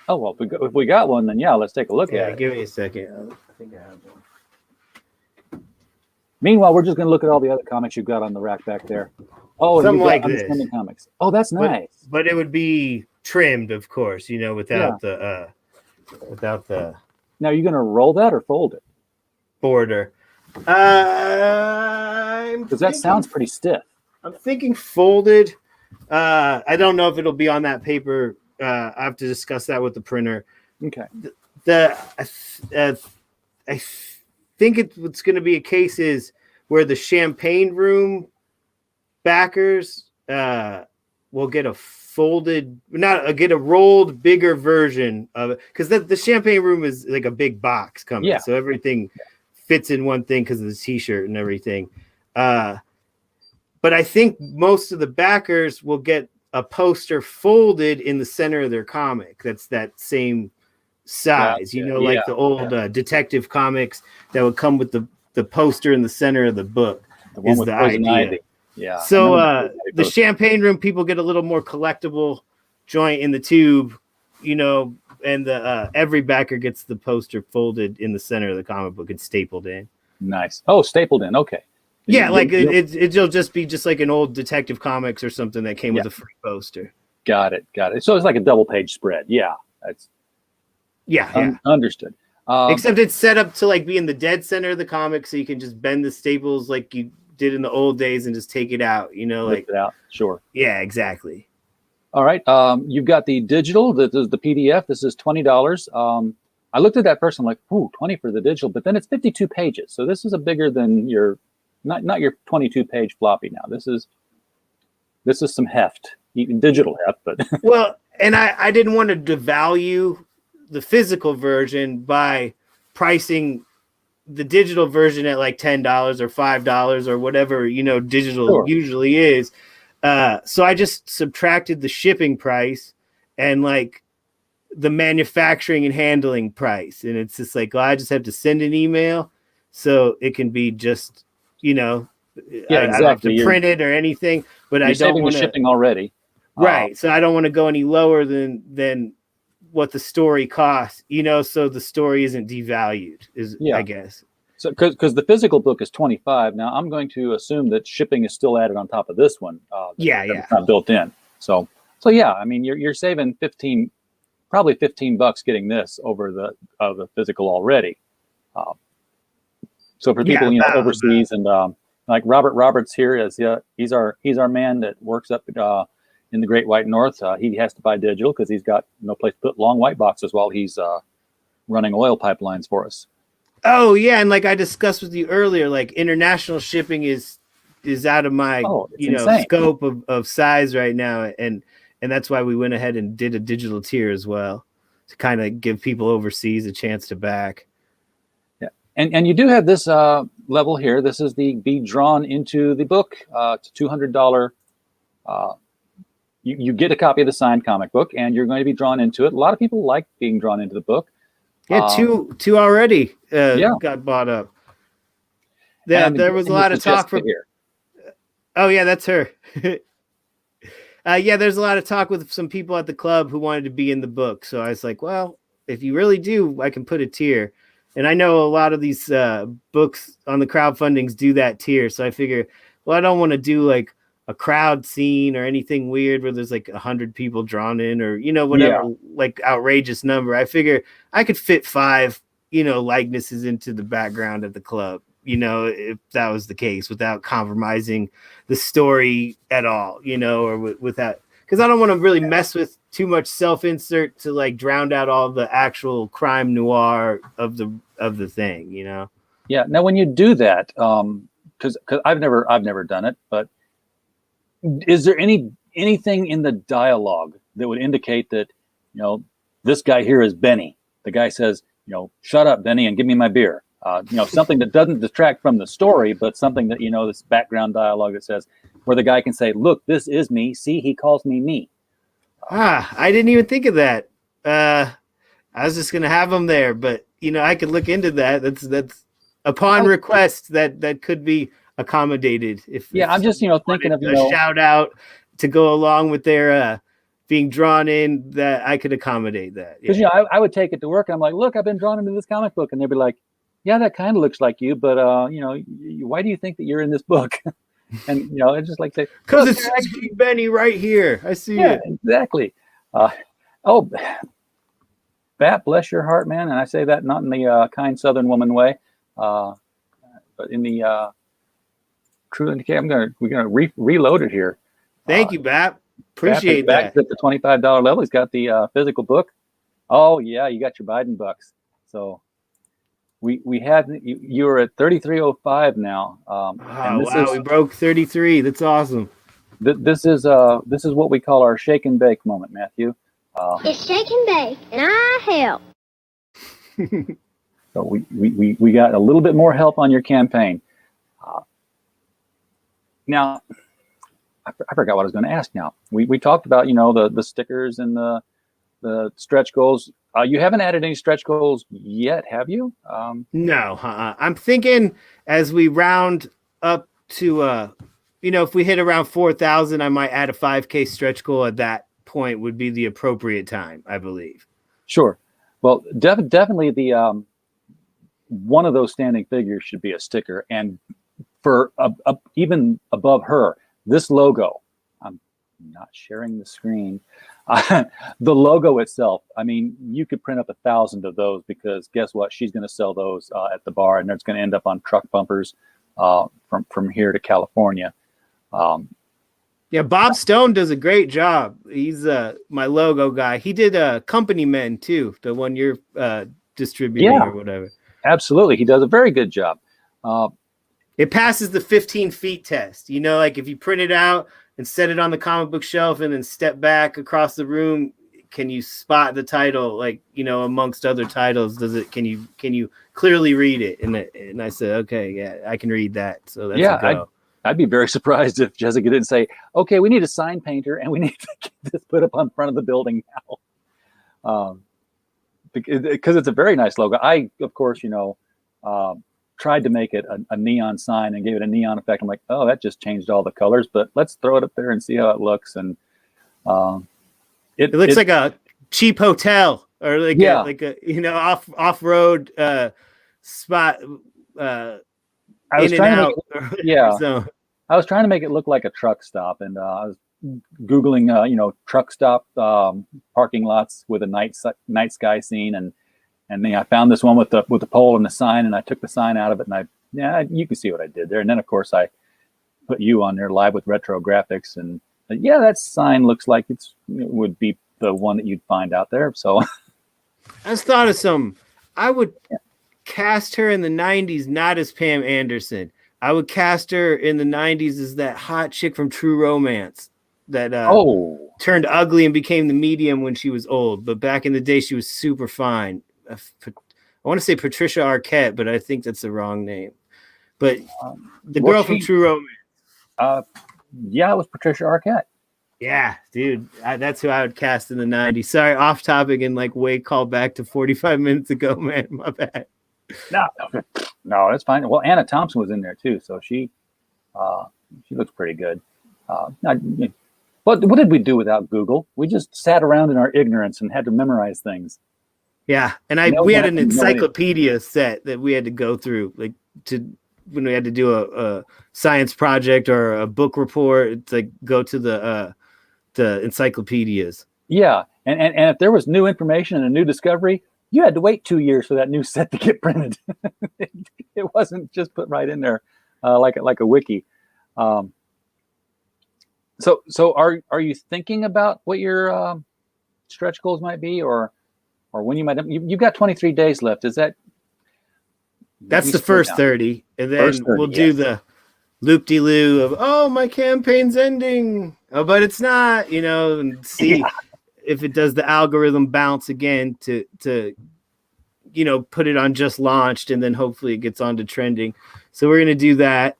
Oh well, if we got one, then let's take a look at it. Give me a second. I think I have one. Meanwhile, we're just going to look at all the other comics you've got on the rack back there. Oh, something like this. Comics. Oh, that's nice. But it would be trimmed, of course, without the. Now, you're going to roll that or fold it? Border. Because that sounds pretty stiff. I'm thinking folded. I don't know if it'll be on that paper. I have to discuss that with the printer. Okay. I think what's going to be a case is where the Champagne Room backers will get a rolled bigger version of it, because the Champagne Room is like a big box coming, so everything fits in one thing because of the T-shirt and everything. But I think most of the backers will get a poster folded in the center of their comic. That's that same size, like the old detective comics that would come with the poster in the center of the book. The one with Poison Ivy. Yeah. So the Champagne Room people get a little more collectible joint in the tube, and the every backer gets the poster folded in the center of the comic book and stapled in. Nice. Oh, stapled in. Okay. Yeah, it'll just be just like an old Detective Comics or something that came with a free poster. Got it. So it's like a double page spread. Yeah. That's understood. Except it's set up to like be in the dead center of the comic, so you can just bend the staples like you did in the old days and just take it out. Lift it out. Sure. Yeah, exactly. All right. You've got the digital. This is the PDF. This is $20. I looked at that first. I'm like, ooh, 20 for the digital, but then it's 52 pages. So this is a bigger than your. Not your 22-page floppy now. This is some heft, digital heft, but well, and I didn't want to devalue the physical version by pricing the digital version at like $10 or $5 or whatever digital usually is. So I just subtracted the shipping price and like the manufacturing and handling price, and it's just like, I just have to send an email, so it can be just. I don't have to print it or anything, but I don't want to shipping already. Right. So I don't want to go any lower than what the story costs, so the story isn't devalued I guess. So because the physical book is 25. Now I'm going to assume that shipping is still added on top of this one. It's not built in. So yeah, I mean, you're saving probably $15 getting this over the physical already. So for people overseas and like Robert Roberts here he's our man that works up in the Great White North. He has to buy digital because he's got no place to put long white boxes while he's running oil pipelines for us. Oh yeah, and like I discussed with you earlier, like international shipping is out of my scope of size right now, and that's why we went ahead and did a digital tier as well to kind of give people overseas a chance to back. And you do have this level here. This is the be drawn into the book. It's a $200. You get a copy of the signed comic book, and you're going to be drawn into it. A lot of people like being drawn into the book. Yeah, two already got bought up. Yeah, there was a lot of talk from here. Oh yeah, that's her. There's a lot of talk with some people at the club who wanted to be in the book. So I was like, well, if you really do, I can put a tier. And I know a lot of these books on the crowdfundings do that tier. So I figure, well, I don't want to do like a crowd scene or anything weird where there's like 100 people drawn in or, whatever, like outrageous number. I figure I could fit 5, likenesses into the background of the club, if that was the case, without compromising the story at all, or without. Because I don't want to really mess with too much self-insert to like drown out all the actual crime noir of the thing, Yeah. Now, when you do that, because I've never done it, but is there anything in the dialogue that would indicate that this guy here is Benny? The guy says, shut up, Benny, and give me my beer. Something that doesn't detract from the story, but something that this background dialogue that says, where the guy can say, look, this is me. See, he calls me. I didn't even think of that. I was just going to have him there, but I could look into that. That's upon request that could be accommodated. I'm just, thinking of a shout out to go along with their being drawn in, that I could accommodate that. Because, I would take it to work and I'm like, look, I've been drawn into this comic book. And they'd be like, yeah, that kind of looks like you, but why do you think that you're in this book? And it's just like say, because it's actually Benny right here. I see it. Exactly. Bat, bless your heart, man. And I say that not in the kind Southern woman way, but in the true indicator. We're gonna reload it here. Thank you, Bat. Appreciate that. At the $25 level, he's got the physical book. Oh yeah, you got your Biden bucks. So we had you were at 3305 now, and this wow, we broke 33. That's awesome. This is what we call our shake and bake moment, Matthew. It's shake and bake, and I help. So we got a little bit more help on your campaign. Now, I forgot what I was going to ask. Now we talked about the stickers and the stretch goals. You haven't added any stretch goals yet, have you? No, I'm thinking as we round up to if we hit around 4,000, I might add a 5K stretch goal. At that point would be the appropriate time, I believe. Sure. Well, definitely the one of those standing figures should be a sticker, and for even above her, this logo. I'm not sharing the screen. The logo itself. I mean, you could print up 1,000 of those, because guess what? She's going to sell those at the bar, and it's going to end up on truck bumpers from here to California. Yeah, Bob Stone does a great job. He's my logo guy. He did Company Men too, the one you're distributing or whatever. Absolutely, he does a very good job. It passes the 15 feet test. Like if you print it out and set it on the comic book shelf and then step back across the room, can you spot the title, like, amongst other titles? Can you clearly read it? And I said, okay, yeah, I can read that. So that's a go. I'd be very surprised if Jessica didn't say, okay, we need a sign painter and we need to get this put up on front of the building now. Because it's a very nice logo. I, of course, tried to make it a neon sign and gave it a neon effect. I'm like, oh, that just changed all the colors, but let's throw it up there and see how it looks. And it looks like a cheap hotel, or like a off-road spot. I was in trying and out. to I was trying to make it look like a truck stop, and I was Googling, truck stop parking lots with a night sky scene, and then I found this one with the pole and the sign, and I took the sign out of it, and you can see what I did there. And then of course I put you on there live with retro graphics, and that sign looks like it would be the one that you'd find out there. So I just thought of some. I would cast her in the 90s not as Pam Anderson. I would cast her in the 90s as that hot chick from True Romance that turned ugly and became the medium when she was old. But back in the day, she was super fine. I want to say Patricia Arquette, but I think that's the wrong name. But the girl from True Romance. It was Patricia Arquette. Yeah, dude, that's who I would cast in the 90s. Sorry, off topic and way called back to 45 minutes ago, man. My bad. No, that's fine. Well, Anna Thompson was in there too, so she looks pretty good. What did we do without Google? We just sat around in our ignorance and had to memorize things. Yeah, and we had an encyclopedia set that we had to go through, when we had to do a science project or a book report. To go to the encyclopedias. Yeah, and if there was new information and a new discovery, you had to wait 2 years for that new set to get printed. It wasn't just put right in there like a wiki. So are you thinking about what your stretch goals might be, or when you might? You've got 23 days left. Is that? That's the first 30, and then we'll do the loop-de-loo of my campaign's ending. Oh, but it's not. And see. Yeah. If it does the algorithm bounce again to put it on just launched, and then hopefully it gets onto trending. So we're going to do that.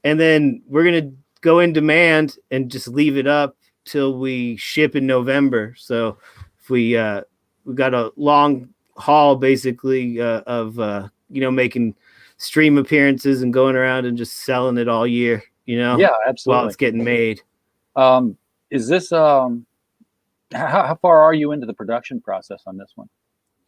And then we're going to go in demand and just leave it up till we ship in November. So if we got a long haul basically of making stream appearances and going around and just selling it all year, Yeah, absolutely. While it's getting made. Is this how far are you into the production process on this one?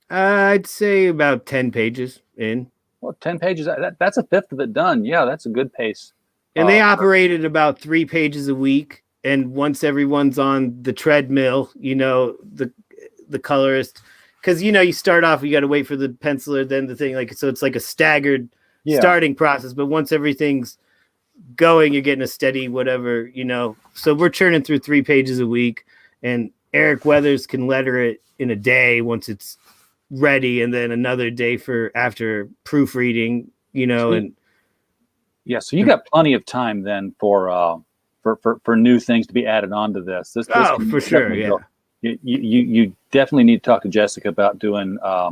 I'd say about 10 pages in. Well, 10 pages, that's a fifth of it done. Yeah, that's a good pace. And they operated about 3 pages a week. And once everyone's on the treadmill, the colorist, because, you start off, you got to wait for the penciler, then the thing, so it's like a staggered starting process. But once everything's going, you're getting a steady whatever, So we're churning through 3 pages a week. And Eric Weathers can letter it in a day once it's ready, and then another day for after proofreading, and yeah. So you got plenty of time then for new things to be added onto this. This can for sure, yeah. You definitely need to talk to Jessica about doing a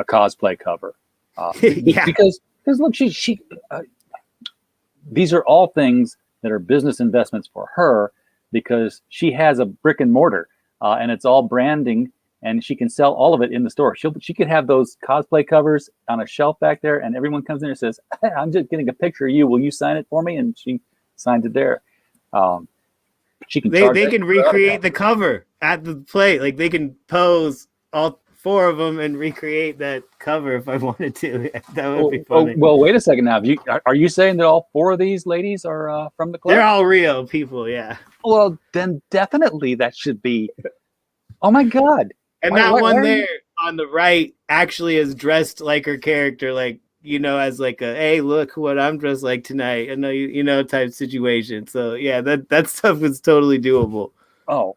cosplay cover. Yeah. Because look, she these are all things that are business investments for her, because she has a brick and mortar, and it's all branding, and she can sell all of it in the store. She could have those cosplay covers on a shelf back there, and everyone comes in and says, hey, I'm just getting a picture of you. Will you sign it for me? And she signed it there. She can they can recreate the cover at the plate. Like, they can pose all 4 of them and recreate that cover if I wanted to. That would be funny. Well, wait a second now. Are you saying that all 4 of these ladies are from the club? They're all real people, yeah. Well, then definitely that should be. Oh my God! And one there on the right actually is dressed like her character, like, as like a, hey, look what I'm dressed like tonight. I know type situation. So yeah, that stuff is totally doable. Oh,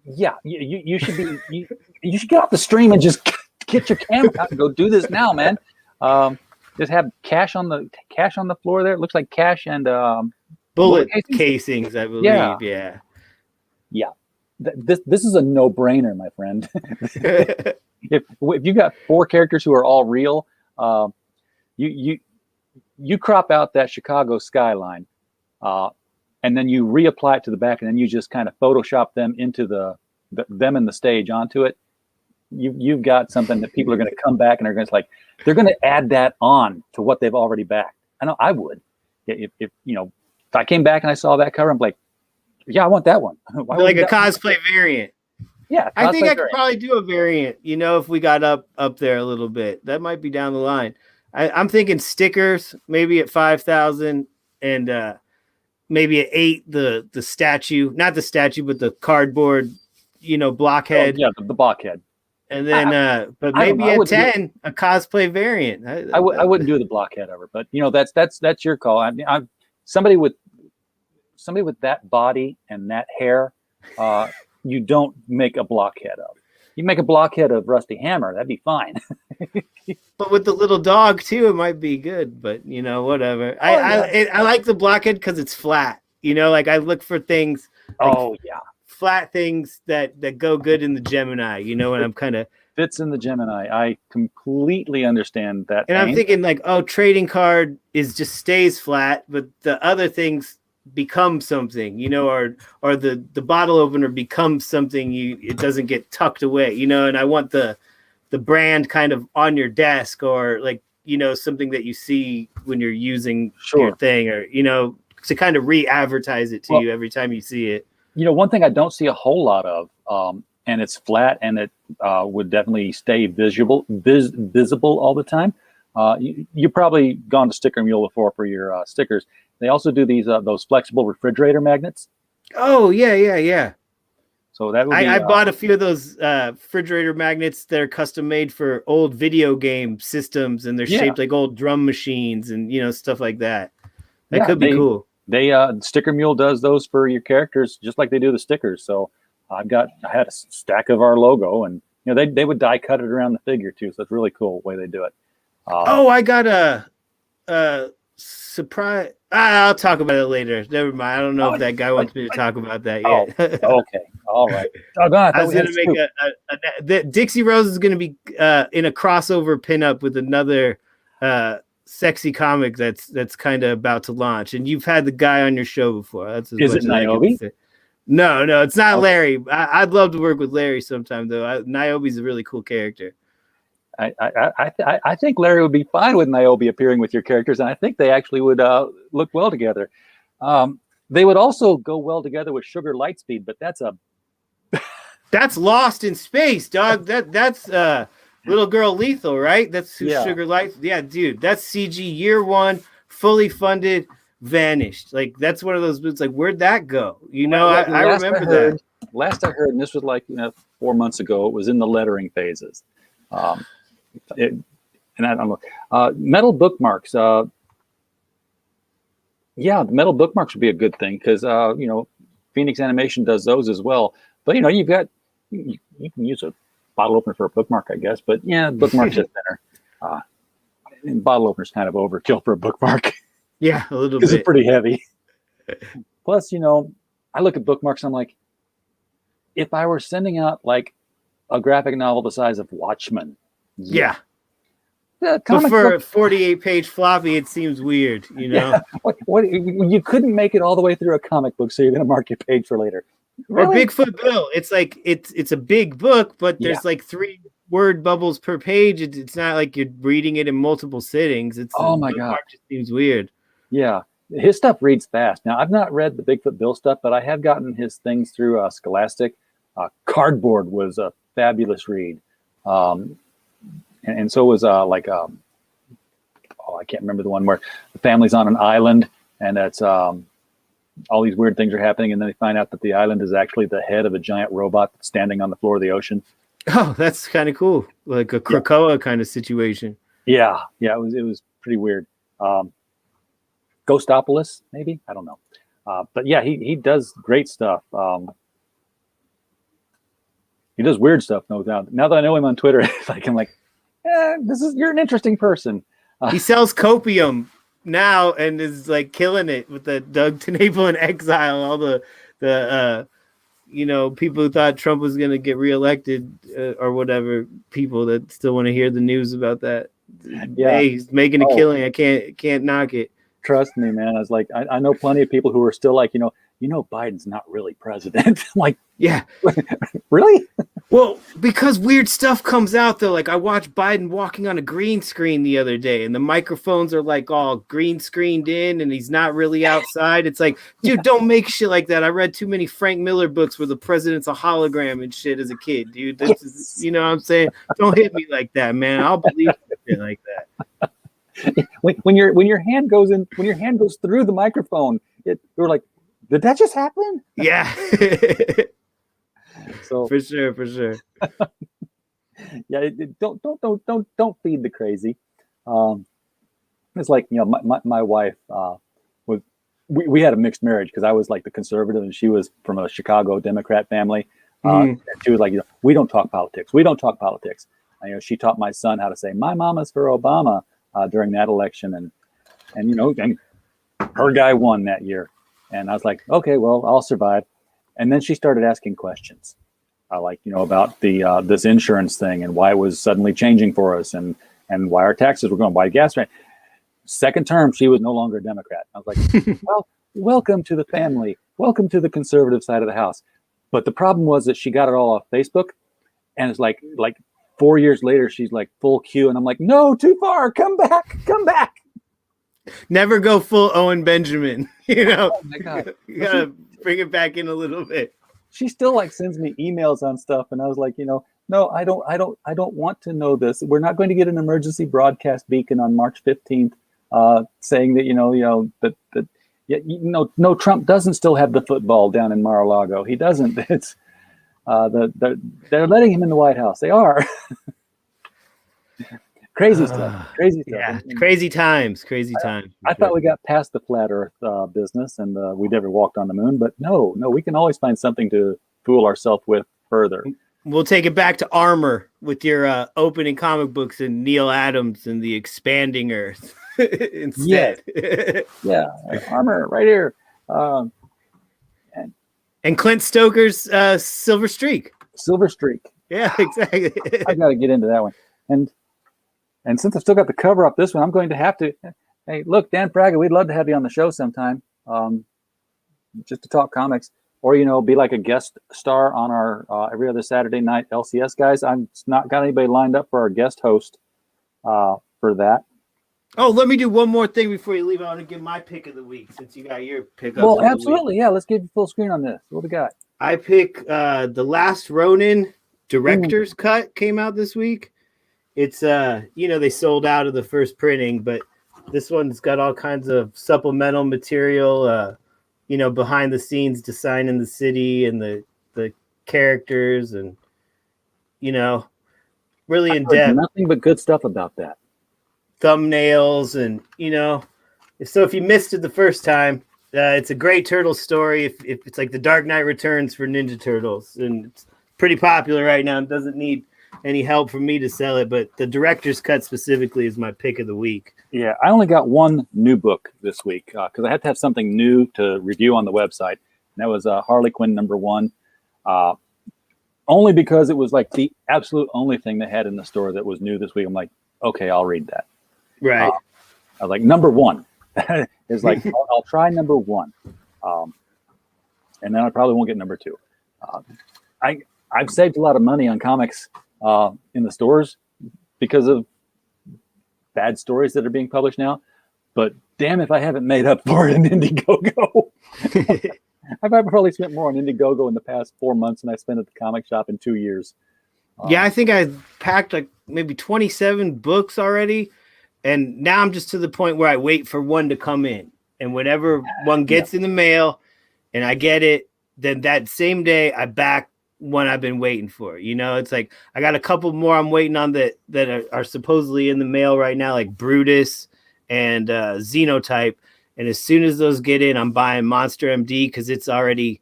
yeah. You should be. You should get off the stream and just get your camera out and go do this now, man. Just have cash on the floor there. It looks like cash and bullet casings, I believe. Yeah. This is a no-brainer, my friend. if you got 4 characters who are all real, you crop out that Chicago skyline, and then you reapply it to the back, and then you just kind of Photoshop them into them and the stage onto it. You've got something that people are going to come back and are going to they're going to add that on to what they've already backed. I know I would. If I came back and I saw that cover, I'm like, yeah, I want that one. Like a cosplay variant. Yeah, I think I could probably do a variant, if we got up there a little bit. That might be down the line. I'm thinking stickers, maybe at 5,000, and maybe at 8 the statue, not the statue, but the cardboard, blockhead. Oh, yeah, the blockhead. And then, but maybe at 10, a cosplay variant. I wouldn't do the blockhead ever, but that's your call. I mean, I'm somebody with that body and that hair. You don't make a blockhead of. You make a blockhead of Rusty Hammer, that'd be fine. But with the little dog too, it might be good. But whatever. I like the blockhead because it's flat. I look for things. Flat things that go good in the Gemini. And I'm kind of fits in the Gemini. I completely understand that. And I'm thinking trading card just stays flat, but the other things become something, or the bottle opener becomes something. It doesn't get tucked away, and I want the brand kind of on your desk, or something that you see when you're using your thing, or to kind of re-advertise it to you every time you see it. One thing I don't see a whole lot of, and it's flat, and it would definitely stay visible all the time. You've probably gone to Sticker Mule before for your stickers. They also do those flexible refrigerator magnets. Oh, yeah. So that would be, I bought a few of those refrigerator magnets that are custom made for old video game systems, and they're shaped like old drum machines and stuff like that. That could be cool. They Sticker Mule does those for your characters just like they do the stickers. So I had a stack of our logo, and they would die cut it around the figure too. So it's really cool the way they do it. I got a surprise. I'll talk about it later. Never mind. I don't know if that guy wants me to talk about that yet. Okay. All right. I was going to make Dixie Rose is going to be in a crossover pinup with another sexy comic that's kind of about to launch. And you've had the guy on your show before. Is it Niobe? No, it's not Larry. I'd love to work with Larry sometime, though. Niobe's a really cool character. I think Larry would be fine with Niobe appearing with your characters, and I think they actually would look well together. They would also go well together with Sugar Lightspeed, but that's Lost in Space, dog. That's Little Girl Lethal, right? That's who Sugar Lights. Yeah, dude, that's CG year 1, fully funded, vanished. Like, that's one of those boots. Like, where'd that go? I remember that. Last I heard, and this was 4 months ago, it was in the lettering phases. And I don't know. Metal bookmarks. The metal bookmarks would be a good thing because Phoenix Animation does those as well. But you can use a bottle opener for a bookmark, I guess. But yeah, bookmark's just better. And bottle opener's kind of overkill for a bookmark. Yeah, a little bit. Because it's pretty heavy. Plus, I look at bookmarks. I'm like, if I were sending out like a graphic novel the size of Watchmen, yeah. But for a 48-page floppy, it seems weird, Yeah. What, you couldn't make it all the way through a comic book, so you're going to mark your page for later. Really? Or Bigfoot Bill. It's like it's a big book, but there's like 3 word bubbles per page. It's not like you're reading it in multiple sittings. Oh my God, it just seems weird. Yeah, his stuff reads fast. Now I've not read the Bigfoot Bill stuff, but I have gotten his things through Scholastic. Cardboard was a fabulous read. And so was I can't remember the one where the family's on an island and that's all these weird things are happening, and then they find out that the island is actually the head of a giant robot that's standing on the floor of the ocean. Oh, that's kind of cool, like a Krakoa kind of situation. Yeah, it was pretty weird. Ghostopolis, maybe, I don't know, but yeah, he does great stuff. He does weird stuff, no doubt. Now that I know him on Twitter, I'm like, you're an interesting person. He sells copium now and is like killing it with the Doug TenNapel in Exile. All the people who thought Trump was going to get reelected or whatever, people that still want to hear the news about that. Yeah, hey, he's making a killing. I can't knock it. Trust me, man. I was like, I know plenty of people who are still like, Biden's not really president. I'm like, yeah, really? Well, because weird stuff comes out though. Like I watched Biden walking on a green screen the other day, and the microphones are like all green screened in, and he's not really outside. It's like, dude, don't make shit like that. I read too many Frank Miller books where the president's a hologram and shit as a kid, dude. This is, you know what I'm saying? Don't hit me like that, man. I'll believe shit like that. When your hand goes through the microphone, you're like, did that just happen? Yeah. So for sure. Yeah, don't feed the crazy. It's like, my wife was. We had a mixed marriage because I was like the conservative and she was from a Chicago Democrat family. And she was like, we don't talk politics. We don't talk politics. And, she taught my son how to say, "My mama's for Obama" during that election, and her guy won that year. And I was like, okay, well, I'll survive. And then she started asking questions, about the this insurance thing and why it was suddenly changing for us, and why our taxes were going, why gas rate. Second term, she was no longer a Democrat. I was like, well, welcome to the family. Welcome to the conservative side of the house. But the problem was that she got it all off Facebook, and it's like 4 years later, she's like full Q, and I'm like, no, too far. Come back. Never go full Owen Benjamin. Oh my God. You gotta bring it back in a little bit. She still sends me emails on stuff, and I was like, no, I don't want to know this. We're not going to get an emergency broadcast beacon on March 15th saying that no, Trump doesn't still have the football down in Mar-a-Lago. He doesn't. It's they're letting him in the White House. They are. Crazy stuff. Yeah, crazy times. I thought we got past the flat Earth business and we never walked on the moon, but no, we can always find something to fool ourselves with further. We'll take it back to Armor with your opening comic books and Neil Adams and the Expanding Earth instead. Yeah, Armor right here. And Clint Stoker's Silver Streak. Yeah, exactly. I got to get into that one. And since I've still got the cover up this one, I'm going to have to. Hey, look, Dan Fraga, we'd love to have you on the show sometime, just to talk comics, or be like a guest star on our every other Saturday night LCS guys. I'm not got anybody lined up for our guest host for that. Oh, let me do one more thing before you leave. I want to give my pick of the week since you got your pick. Well, absolutely, yeah. Let's give you full screen on this. What we got? I pick The Last Ronin director's cut came out this week. It's they sold out of the first printing, but this one's got all kinds of supplemental material, behind the scenes design in the city and the characters and really in depth. Nothing but good stuff about that. Thumbnails and if you missed it the first time, it's a great turtle story. If it's like the Dark Knight Returns for Ninja Turtles, and it's pretty popular right now. It doesn't need any help from me to sell it, but the director's cut specifically is my pick of the week. Yeah, I only got one new book this week because I had to have something new to review on the website. And that was Harley Quinn #1. Only because it was like the absolute only thing they had in the store that was new this week. I'm like, okay, I'll read that. Right. I was like, #1. It's like, I'll try #1. And then I probably won't get #2. I've saved a lot of money on comics in the stores because of bad stories that are being published now. But damn if I haven't made up for it in Indiegogo. I've probably spent more on Indiegogo in the past 4 months than I spent at the comic shop in 2 years. Yeah, I think I packed like maybe 27 books already. And now I'm just to the point where I wait for one to come in. And whenever one gets in the mail and I get it, then that same day I back one I've been waiting for. You know, it's like I got a couple more I'm waiting on that are supposedly in the mail right now, like Brutus and Xenotype. And as soon as those get in, I'm buying Monster MD because it's already,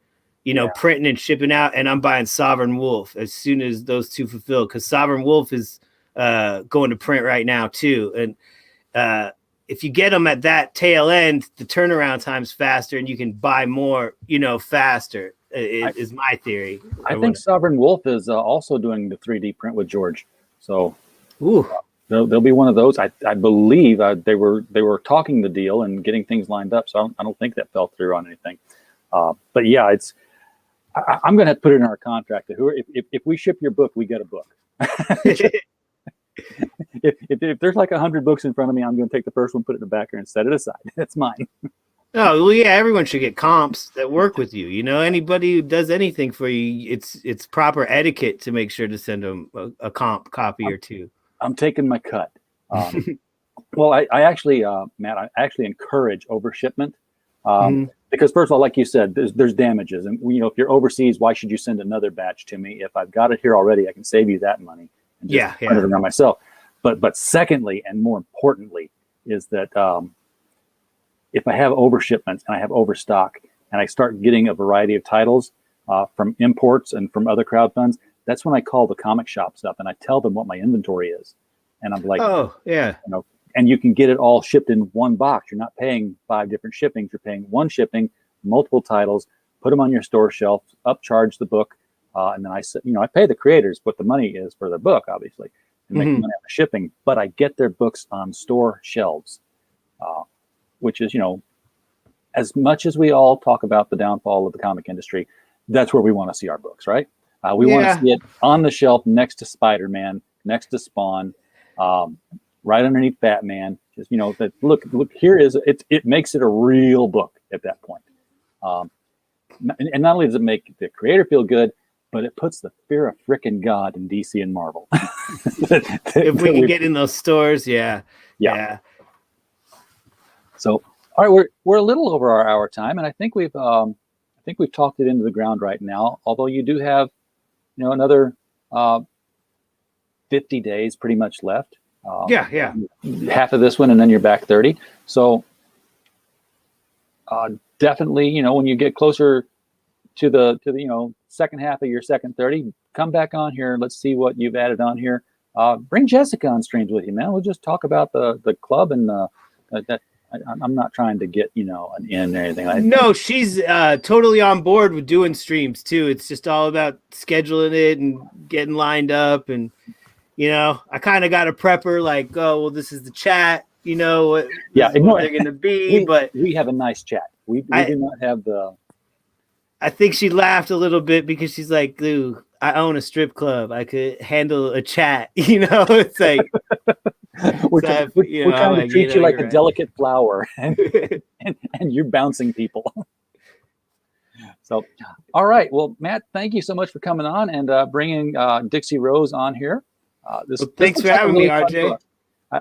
printing and shipping out. And I'm buying Sovereign Wolf as soon as those two fulfill, because Sovereign Wolf is going to print right now too. And if you get them at that tail end, the turnaround time's faster and you can buy more, faster is my theory. I think Sovereign Wolf is also doing the 3D print with George. So there'll be one of those. I believe they were talking the deal and getting things lined up. So I don't think that fell through on anything. But yeah, I'm going to put it in our contract that if we ship your book, we get a book. If there's like 100 books in front of me, I'm going to take the first one, put it in the back and set it aside. That's mine. Oh, well, yeah, everyone should get comps that work with you. Anybody who does anything for you, it's proper etiquette to make sure to send them a comp copy or two. I'm taking my cut. Well, I actually, Matt, I actually encourage overshipment because first of all, like you said, there's damages. And, if you're overseas, why should you send another batch to me? If I've got it here already, I can save you that money and just print it around myself. But secondly, and more importantly, is that if I have overshipments and I have overstock and I start getting a variety of titles from imports and from other crowdfunds, that's when I call the comic shops up and I tell them what my inventory is. And I'm like, oh, yeah. And you can get it all shipped in one box. You're not paying 5 different shippings. You're paying one shipping, multiple titles, put them on your store shelf, upcharge the book. And then I pay the creators what the money is for their book, obviously, and make money on the shipping, but I get their books on store shelves, which is, as much as we all talk about the downfall of the comic industry, that's where we want to see our books, right? We want to see it on the shelf next to Spider-Man, next to Spawn, right underneath Batman. Just, that look, here is it makes it a real book at that point. And not only does it make the creator feel good, but it puts the fear of frickin' God in DC and Marvel. If we can get in those stores, yeah. So, all right, we're a little over our hour time, and I think we've talked it into the ground right now. Although you do have, another 50 days pretty much left. Half of this one, and then you're back 30. So, definitely, when you get closer to the second half of your second 30, come back on here. Let's see what you've added on here. Bring Jessica on streams with you, man. We'll just talk about the club and that. I'm not trying to get an in or anything. No, she's totally on board with doing streams too. It's just all about scheduling it and getting lined up. And I kind of got a prepper like, oh well, this is the chat. What they're going to be. But we have a nice chat. We do not have the. I think she laughed a little bit because she's like, "Dude, I own a strip club. I could handle a chat." It's like we're trying to treat you like a delicate flower, and you're bouncing people. So, all right. Well, Matt, thank you so much for coming on and bringing Dixie Rose on here. Thanks for having me, RJ.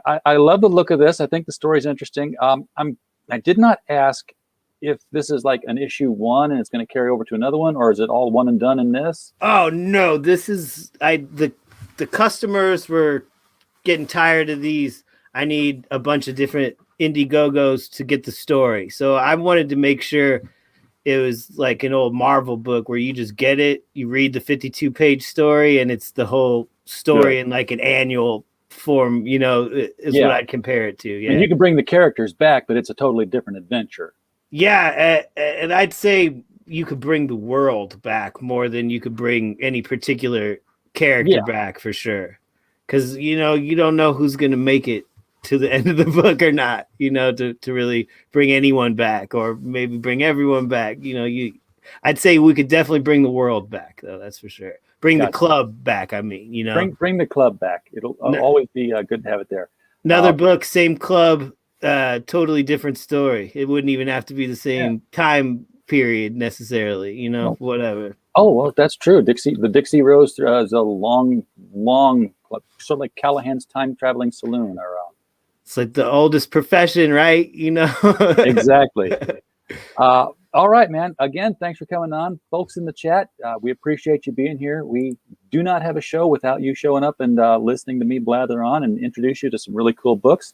I love the look of this. I think the story's interesting. I did not ask if this is like an issue 1 and it's going to carry over to another one, or is it all one and done in this? Oh no, this is the customers were getting tired of these. I need a bunch of different Indiegogos to get the story. So I wanted to make sure it was like an old Marvel book where you just get it, you read the 52-page story, and it's the whole story in like an annual form, you know, is what I'd compare it to. Yeah. And you can bring the characters back, but it's a totally different adventure. Yeah. And I'd say you could bring the world back more than you could bring any particular character back, for sure. Because, you know, you don't know who's going to make it to the end of the book or not, you know, to really bring anyone back, or maybe bring everyone back. You know, I'd say we could definitely bring the world back, though. That's for sure. Bring the club back. I mean, you know, bring the club back. It'll always be good to have it there. Another book, same club, totally different story. It wouldn't even have to be the same time period necessarily, you know, whatever. Oh, well, that's true. The Dixie Rose is a long club, sort of like Callahan's time traveling saloon. Or it's like the oldest profession, right? You know. Exactly. All right, man. Again, thanks for coming on, folks in the chat. We appreciate you being here. We do not have a show without you showing up and listening to me blather on and introduce you to some really cool books.